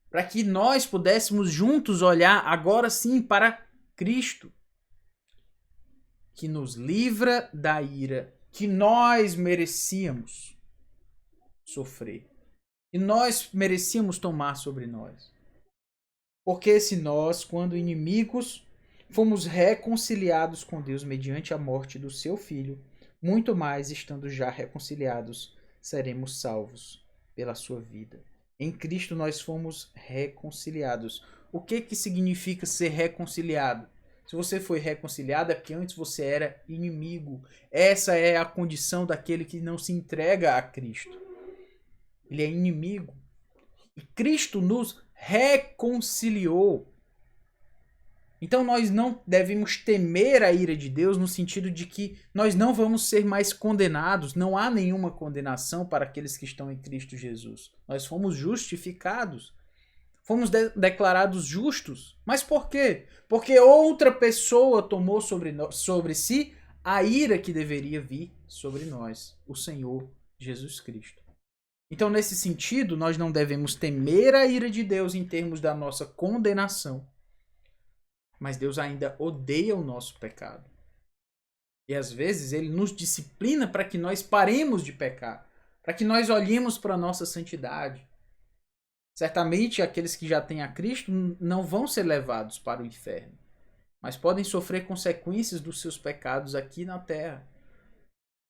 para que nós pudéssemos juntos olhar agora sim para Cristo, que nos livra da ira que nós merecíamos sofrer, e nós merecíamos tomar sobre nós. Porque se nós, quando inimigos, fomos reconciliados com Deus mediante a morte do seu Filho, muito mais, estando já reconciliados, seremos salvos pela sua vida. Em Cristo nós fomos reconciliados. O que significa ser reconciliado? Se você foi reconciliado é porque antes você era inimigo. Essa é a condição daquele que não se entrega a Cristo. Ele é inimigo. E Cristo nos reconciliou. Então nós não devemos temer a ira de Deus no sentido de que nós não vamos ser mais condenados. Não há nenhuma condenação para aqueles que estão em Cristo Jesus. Nós fomos justificados. Fomos declarados justos. Mas por quê? Porque outra pessoa tomou sobre si a ira que deveria vir sobre nós, o Senhor Jesus Cristo. Então, nesse sentido, nós não devemos temer a ira de Deus em termos da nossa condenação. Mas Deus ainda odeia o nosso pecado. E às vezes ele nos disciplina para que nós paremos de pecar, para que nós olhemos para a nossa santidade. Certamente aqueles que já têm a Cristo não vão ser levados para o inferno, mas podem sofrer consequências dos seus pecados aqui na terra,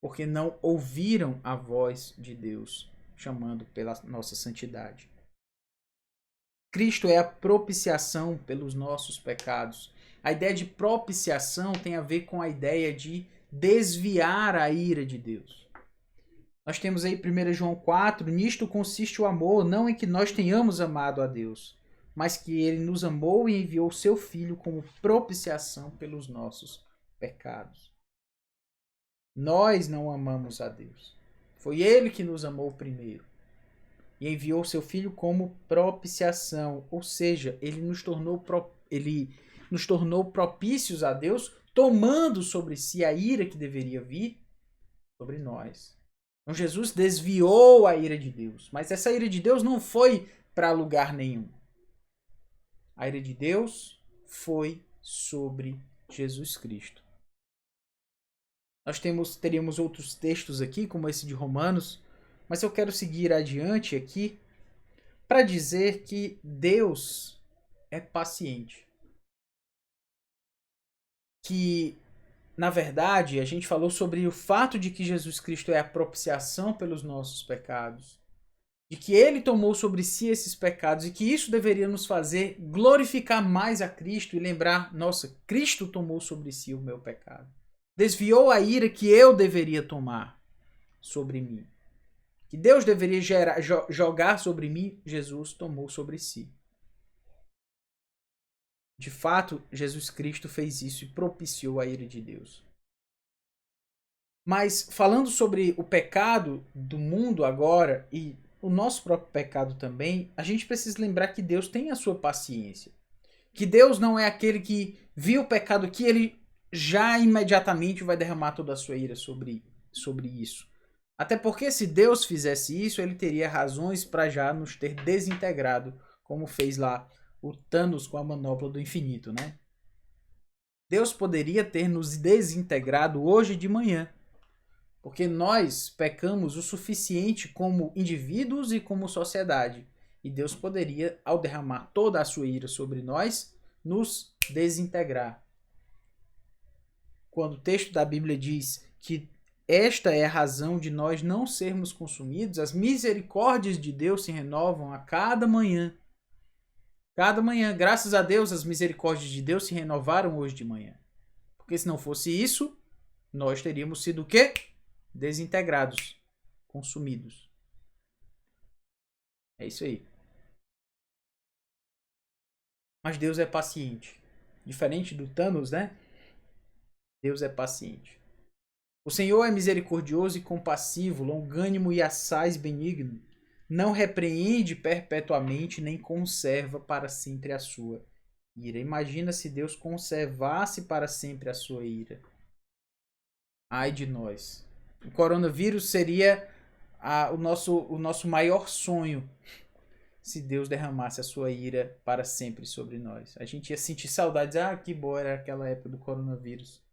porque não ouviram a voz de Deus chamando pela nossa santidade. Cristo é a propiciação pelos nossos pecados. A ideia de propiciação tem a ver com a ideia de desviar a ira de Deus. Nós temos aí 1 João 4, nisto consiste o amor, não em que nós tenhamos amado a Deus, mas que ele nos amou e enviou o seu Filho como propiciação pelos nossos pecados. Nós não amamos a Deus. Foi ele que nos amou primeiro. E enviou seu Filho como propiciação, ou seja, ele nos tornou propícios a Deus, tomando sobre si a ira que deveria vir sobre nós. Então Jesus desviou a ira de Deus, mas essa ira de Deus não foi para lugar nenhum. A ira de Deus foi sobre Jesus Cristo. Nós teríamos outros textos aqui, como esse de Romanos, mas eu quero seguir adiante aqui para dizer que Deus é paciente. Que, na verdade, a gente falou sobre o fato de que Jesus Cristo é a propiciação pelos nossos pecados, de que ele tomou sobre si esses pecados e que isso deveria nos fazer glorificar mais a Cristo e lembrar, nossa, Cristo tomou sobre si o meu pecado. Desviou a ira que eu deveria tomar sobre mim. Que Deus deveria jogar sobre mim, Jesus tomou sobre si. De fato, Jesus Cristo fez isso e propiciou a ira de Deus. Mas falando sobre o pecado do mundo agora e o nosso próprio pecado também, a gente precisa lembrar que Deus tem a sua paciência. Que Deus não é aquele que viu o pecado que ele já imediatamente vai derramar toda a sua ira sobre isso. Até porque se Deus fizesse isso, ele teria razões para já nos ter desintegrado, como fez lá o Thanos com a manopla do infinito, né? Deus poderia ter nos desintegrado hoje de manhã, porque nós pecamos o suficiente como indivíduos e como sociedade. E Deus poderia, ao derramar toda a sua ira sobre nós, nos desintegrar. Quando o texto da Bíblia diz que esta é a razão de nós não sermos consumidos, as misericórdias de Deus se renovam a cada manhã. Cada manhã, graças a Deus, as misericórdias de Deus se renovaram hoje de manhã. Porque se não fosse isso, nós teríamos sido o quê? Desintegrados, consumidos. É isso aí. Mas Deus é paciente. Diferente do Thanos, né? Deus é paciente. O Senhor é misericordioso e compassivo, longânimo e assaz benigno. Não repreende perpetuamente, nem conserva para sempre a sua ira. Imagina se Deus conservasse para sempre a sua ira. Ai de nós. O coronavírus seria o nosso maior sonho se Deus derramasse a sua ira para sempre sobre nós. A gente ia sentir saudades. Ah, que boa era aquela época do coronavírus.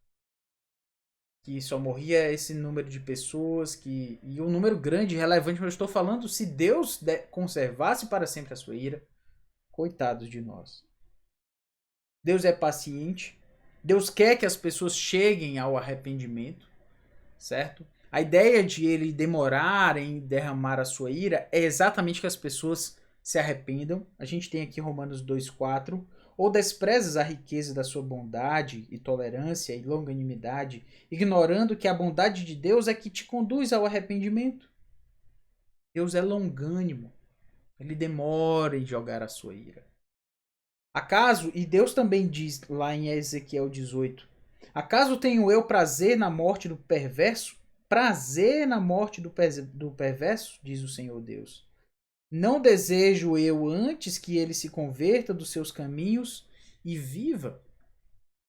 Que só morria esse número de pessoas, e um número grande e relevante, mas eu estou falando, se Deus conservasse para sempre a sua ira, coitados de nós. Deus é paciente, Deus quer que as pessoas cheguem ao arrependimento, certo? A ideia de ele demorar em derramar a sua ira é exatamente que as pessoas se arrependam. A gente tem aqui Romanos 2,4. Ou desprezas a riqueza da sua bondade e tolerância e longanimidade, ignorando que a bondade de Deus é que te conduz ao arrependimento. Deus é longânimo. Ele demora em jogar a sua ira. Acaso, e Deus também diz lá em Ezequiel 18, acaso tenho eu prazer na morte do perverso? Prazer na morte do perverso, diz o Senhor Deus. Não desejo eu antes que ele se converta dos seus caminhos e viva?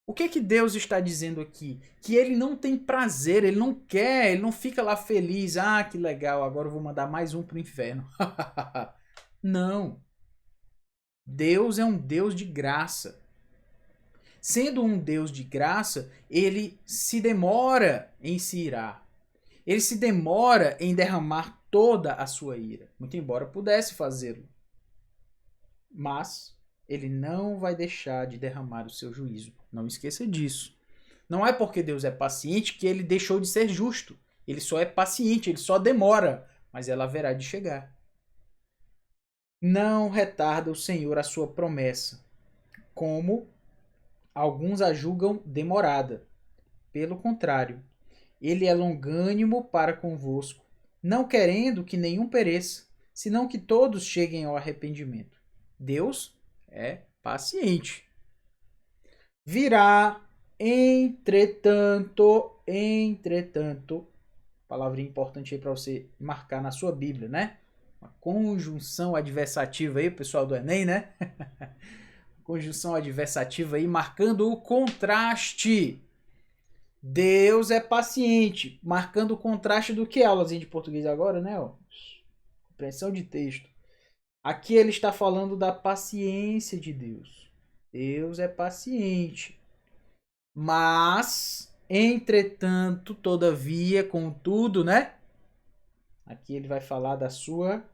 O que Deus está dizendo aqui? Que ele não tem prazer, ele não quer, ele não fica lá feliz. Ah, que legal, agora eu vou mandar mais um para o inferno. Não. Deus é um Deus de graça. Sendo um Deus de graça, ele se demora em se irar. Ele se demora em derramar toda a sua ira, muito embora pudesse fazê-lo. Mas ele não vai deixar de derramar o seu juízo. Não esqueça disso. Não é porque Deus é paciente que ele deixou de ser justo. Ele só é paciente, ele só demora, mas ela haverá de chegar. Não retarda o Senhor a sua promessa, como alguns a julgam demorada. Pelo contrário, ele é longânimo para convosco, não querendo que nenhum pereça, senão que todos cheguem ao arrependimento. Deus é paciente. Virá, entretanto, palavrinha importante aí para você marcar na sua Bíblia, né? Uma conjunção adversativa aí, pessoal do Enem, né? Conjunção adversativa aí, marcando o contraste. Deus é paciente, marcando o contraste do que? Aulazinha de português agora, né? Ó. Compreensão de texto. Aqui ele está falando da paciência de Deus. Deus é paciente. Mas, entretanto, todavia, contudo, né? Aqui ele vai falar da sua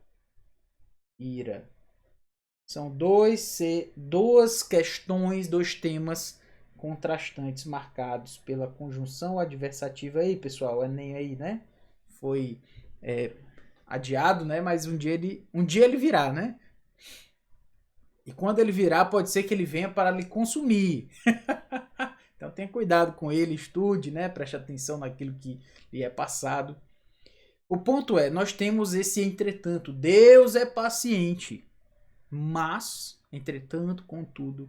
ira. São duas questões, dois temas contrastantes marcados pela conjunção adversativa aí, pessoal. É nem aí, né? Foi adiado, né? Mas um dia ele virá, né? E quando ele virá, pode ser que ele venha para lhe consumir. Então tenha cuidado com ele, estude, né? Preste atenção naquilo que lhe é passado. O ponto é, nós temos esse entretanto. Deus é paciente, mas, entretanto, contudo,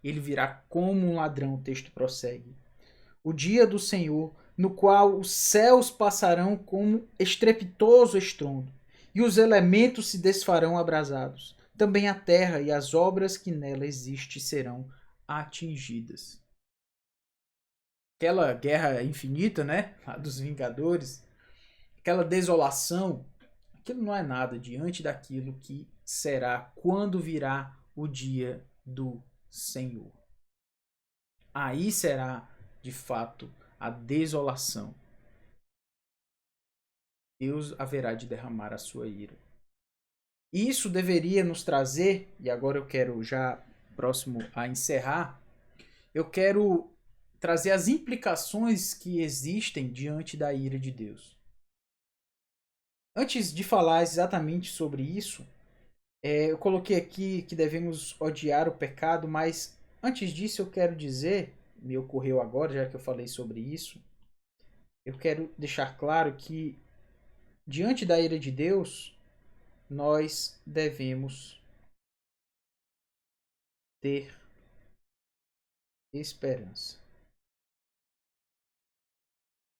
ele virá como um ladrão, o texto prossegue. O dia do Senhor, no qual os céus passarão como estrepitoso estrondo, e os elementos se desfarão abrasados. Também a terra e as obras que nela existem serão atingidas. Aquela guerra infinita, né? A dos Vingadores, aquela desolação, aquilo não é nada diante daquilo que será quando virá o dia do Senhor. Aí será, de fato, a desolação. Deus haverá de derramar a sua ira. Isso deveria nos trazer, e agora eu quero já próximo a encerrar, eu quero trazer as implicações que existem diante da ira de Deus. Antes de falar exatamente sobre isso, eu coloquei aqui que devemos odiar o pecado, mas antes disso eu quero dizer, me ocorreu agora, já que eu falei sobre isso, eu quero deixar claro que diante da ira de Deus, nós devemos ter esperança.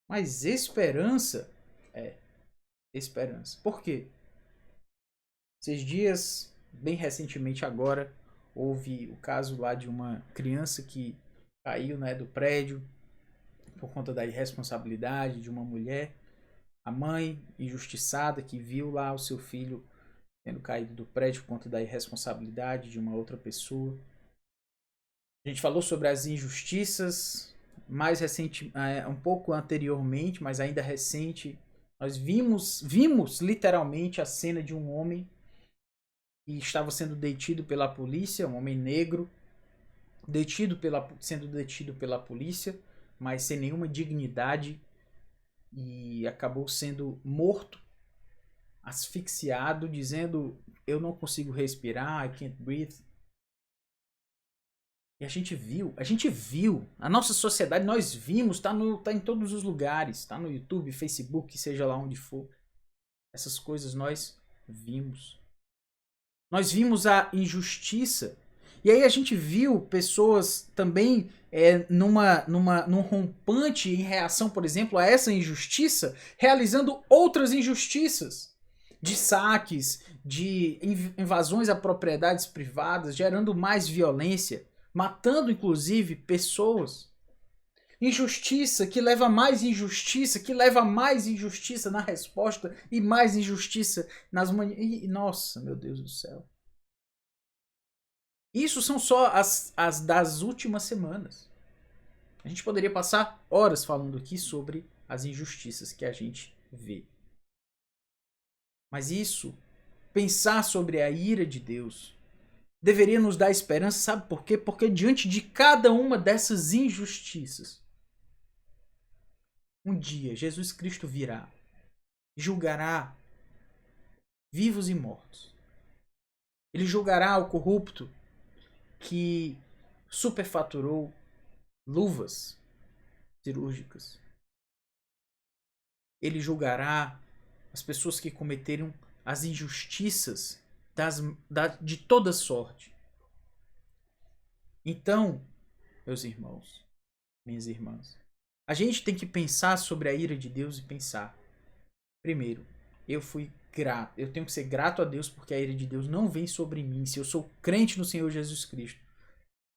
Mas esperança é esperança. Por quê? Esses dias, bem recentemente agora, houve o caso lá de uma criança que caiu, né, do prédio por conta da irresponsabilidade de uma mulher. A mãe injustiçada que viu lá o seu filho tendo caído do prédio por conta da irresponsabilidade de uma outra pessoa. A gente falou sobre as injustiças mais recente, um pouco anteriormente, mas ainda recente. Nós vimos literalmente a cena de um homem que estava sendo detido pela polícia, um homem negro, sendo detido pela polícia, mas sem nenhuma dignidade, e acabou sendo morto, asfixiado, dizendo: eu não consigo respirar, I can't breathe. E a gente viu, a nossa sociedade, nós vimos, tá em todos os lugares, tá no YouTube, Facebook, seja lá onde for. Essas coisas nós vimos. Nós vimos a injustiça. E aí a gente viu pessoas também num rompante em reação, por exemplo, a essa injustiça, realizando outras injustiças. De saques, de invasões a propriedades privadas, gerando mais violência, matando inclusive pessoas. Injustiça que leva mais injustiça, que leva mais injustiça na resposta e mais injustiça nas nossa, meu Deus do céu. Isso são só as das últimas semanas. A gente poderia passar horas falando aqui sobre as injustiças que a gente vê. Mas isso, pensar sobre a ira de Deus, deveria nos dar esperança, sabe por quê? Porque diante de cada uma dessas injustiças, um dia Jesus Cristo virá, julgará vivos e mortos. Ele julgará o corrupto que superfaturou luvas cirúrgicas. Ele julgará as pessoas que cometeram as injustiças de toda sorte. Então, meus irmãos, minhas irmãs, a gente tem que pensar sobre a ira de Deus e pensar: primeiro, eu tenho que ser grato a Deus porque a ira de Deus não vem sobre mim. Se eu sou crente no Senhor Jesus Cristo,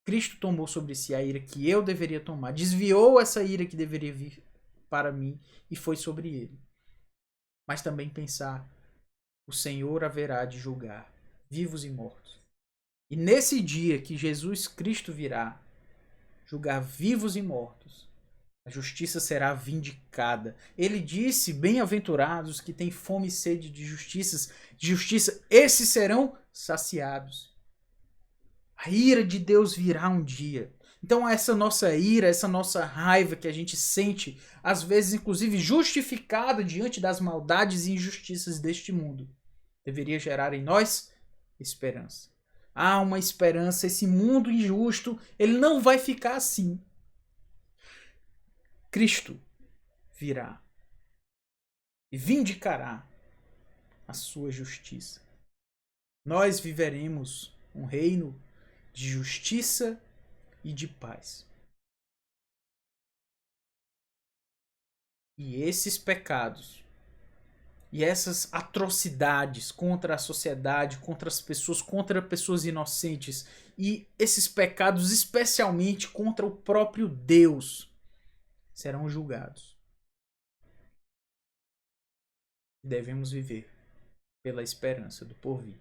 Cristo tomou sobre si a ira que eu deveria tomar, desviou essa ira que deveria vir para mim e foi sobre ele. Mas também pensar: o Senhor haverá de julgar vivos e mortos. E nesse dia que Jesus Cristo virá julgar vivos e mortos, a justiça será vindicada. Ele disse: bem-aventurados que têm fome e sede de justiça, esses serão saciados. A ira de Deus virá um dia. Então essa nossa ira, essa nossa raiva que a gente sente, às vezes inclusive justificada diante das maldades e injustiças deste mundo, deveria gerar em nós esperança. Há uma esperança, esse mundo injusto, ele não vai ficar assim. Cristo virá e vindicará a sua justiça. Nós viveremos um reino de justiça e de paz. E esses pecados e essas atrocidades contra a sociedade, contra as pessoas, contra pessoas inocentes, e esses pecados especialmente contra o próprio Deus, serão julgados. Devemos viver pela esperança do porvir.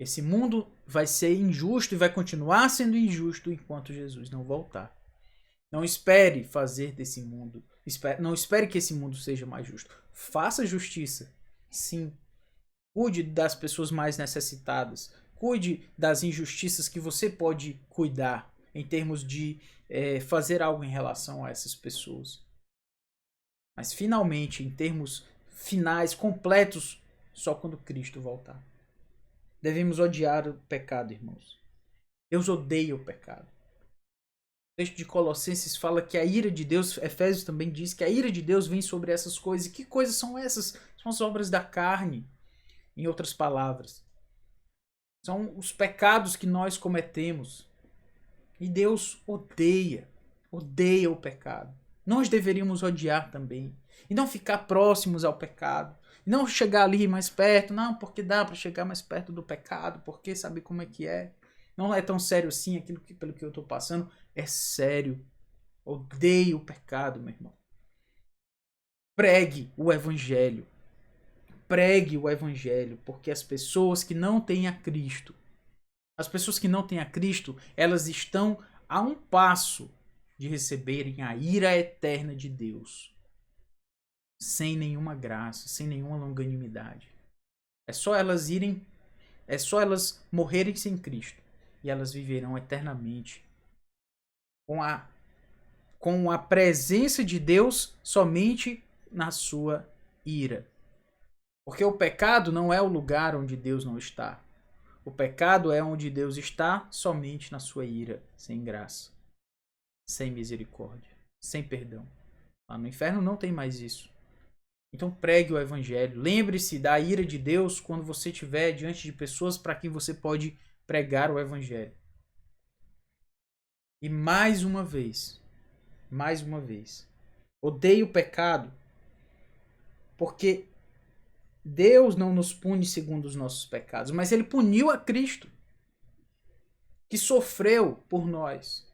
Esse mundo vai ser injusto e vai continuar sendo injusto enquanto Jesus não voltar. Não espere fazer desse mundo, não espere que esse mundo seja mais justo. Faça justiça, sim. Cuide das pessoas mais necessitadas. Cuide das injustiças que você pode cuidar em termos de fazer algo em relação a essas pessoas. Mas finalmente, em termos finais, completos, só quando Cristo voltar. Devemos odiar o pecado, irmãos. Deus odeia o pecado. O texto de Colossenses fala que a ira de Deus, Efésios também diz que a ira de Deus vem sobre essas coisas. E que coisas são essas? São as obras da carne, em outras palavras. São os pecados que nós cometemos. E Deus odeia o pecado. Nós deveríamos odiar também. E não ficar próximos ao pecado. E não chegar ali mais perto. Não, porque dá para chegar mais perto do pecado. Porque sabe como é que é. Não é tão sério assim aquilo pelo que eu estou passando. É sério. Odeio o pecado, meu irmão. Pregue o evangelho. Pregue o evangelho. Porque as pessoas que não têm a Cristo, elas estão a um passo de receberem a ira eterna de Deus. Sem nenhuma graça, sem nenhuma longanimidade. É só elas morrerem sem Cristo. E elas viverão eternamente com a presença de Deus somente na sua ira. Porque o pecado não é o lugar onde Deus não está. O pecado é onde Deus está somente na sua ira, sem graça, sem misericórdia, sem perdão. Lá no inferno não tem mais isso. Então pregue o evangelho. Lembre-se da ira de Deus quando você estiver diante de pessoas para quem você pode pregar o evangelho. E mais uma vez, odeie o pecado, porque Deus não nos pune segundo os nossos pecados, mas Ele puniu a Cristo, que sofreu por nós.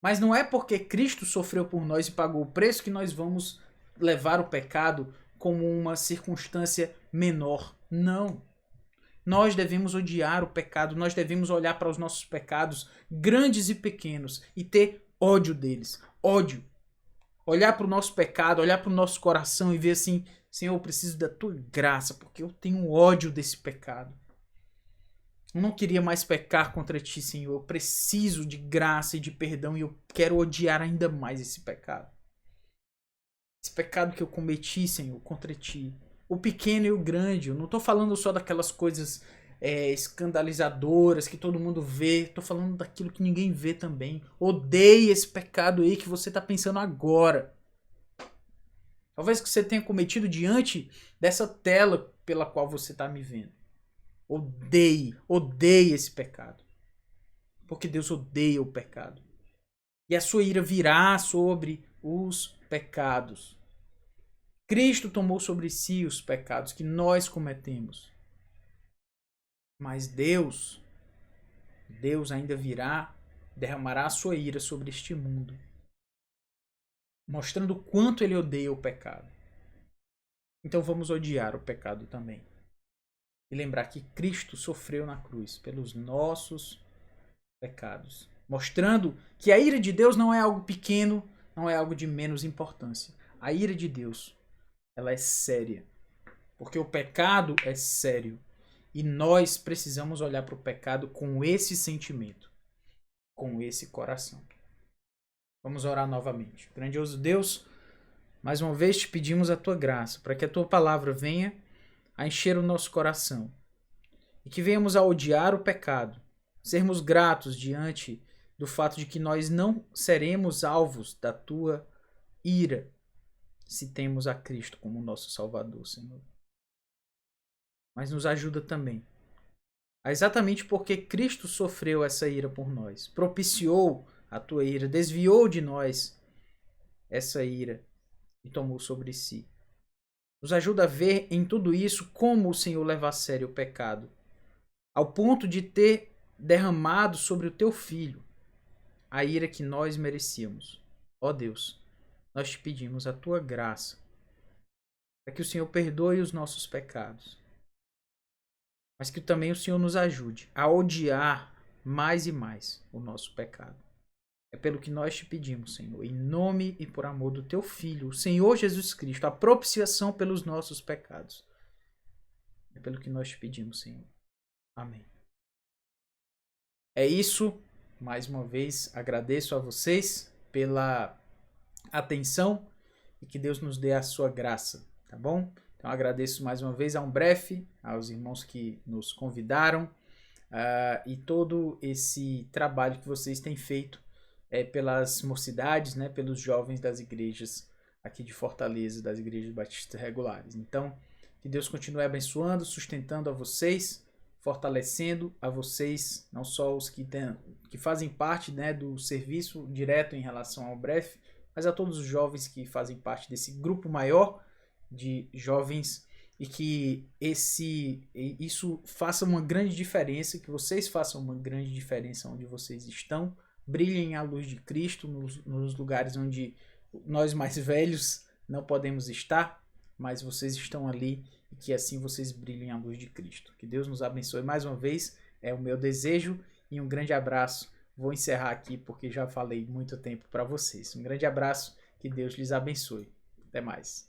Mas não é porque Cristo sofreu por nós e pagou o preço que nós vamos levar o pecado como uma circunstância menor. Não. Nós devemos odiar o pecado, nós devemos olhar para os nossos pecados, grandes e pequenos, e ter ódio deles. Ódio. Olhar para o nosso pecado, olhar para o nosso coração e ver assim: Senhor, eu preciso da tua graça, porque eu tenho ódio desse pecado. Eu não queria mais pecar contra ti, Senhor. Eu preciso de graça e de perdão e eu quero odiar ainda mais esse pecado. Esse pecado que eu cometi, Senhor, contra ti. O pequeno e o grande. Eu não estou falando só daquelas coisas escandalizadoras que todo mundo vê. Estou falando daquilo que ninguém vê também. Odeie esse pecado aí que você está pensando agora. Talvez que você tenha cometido diante dessa tela pela qual você está me vendo. Odeie esse pecado. Porque Deus odeia o pecado. E a sua ira virá sobre os pecados. Cristo tomou sobre si os pecados que nós cometemos. Mas Deus ainda virá, derramará a sua ira sobre este mundo, mostrando o quanto ele odeia o pecado. Então vamos odiar o pecado também. e lembrar que Cristo sofreu na cruz pelos nossos pecados, mostrando que a ira de Deus não é algo pequeno, não é algo de menos importância. A ira de Deus, ela é séria, porque o pecado é sério e nós precisamos olhar para o pecado com esse sentimento, com esse coração. Vamos orar novamente. Grandioso Deus, mais uma vez te pedimos a tua graça, para que a tua palavra venha a encher o nosso coração e que venhamos a odiar o pecado, sermos gratos diante do fato de que nós não seremos alvos da tua ira se temos a Cristo como nosso Salvador, Senhor. Mas nos ajuda também, exatamente porque Cristo sofreu essa ira por nós, propiciou a tua ira, desviou de nós essa ira e tomou sobre si. Nos ajuda a ver em tudo isso como o Senhor leva a sério o pecado, ao ponto de ter derramado sobre o teu filho a ira que nós merecíamos. Ó Deus, nós te pedimos a tua graça para que o Senhor perdoe os nossos pecados, mas que também o Senhor nos ajude a odiar mais e mais o nosso pecado. É pelo que nós te pedimos, Senhor, em nome e por amor do teu Filho, o Senhor Jesus Cristo, a propiciação pelos nossos pecados. É pelo que nós te pedimos, Senhor. Amém. É isso. Mais uma vez, agradeço a vocês pela atenção e que Deus nos dê a sua graça, tá bom? Então agradeço mais uma vez a Umbref, aos irmãos que nos convidaram e todo esse trabalho que vocês têm feito pelas mocidades, né, pelos jovens das igrejas aqui de Fortaleza, das igrejas batistas regulares. Então, que Deus continue abençoando, sustentando a vocês, fortalecendo a vocês, não só os que fazem parte, né, do serviço direto em relação ao Umbref, mas a todos os jovens que fazem parte desse grupo maior de jovens e que isso faça uma grande diferença, que vocês façam uma grande diferença onde vocês estão, brilhem a luz de Cristo nos lugares onde nós mais velhos não podemos estar, mas vocês estão ali e que assim vocês brilhem a luz de Cristo. Que Deus nos abençoe mais uma vez, é o meu desejo e um grande abraço. Vou encerrar aqui porque já falei muito tempo para vocês. Um grande abraço, que Deus lhes abençoe. Até mais.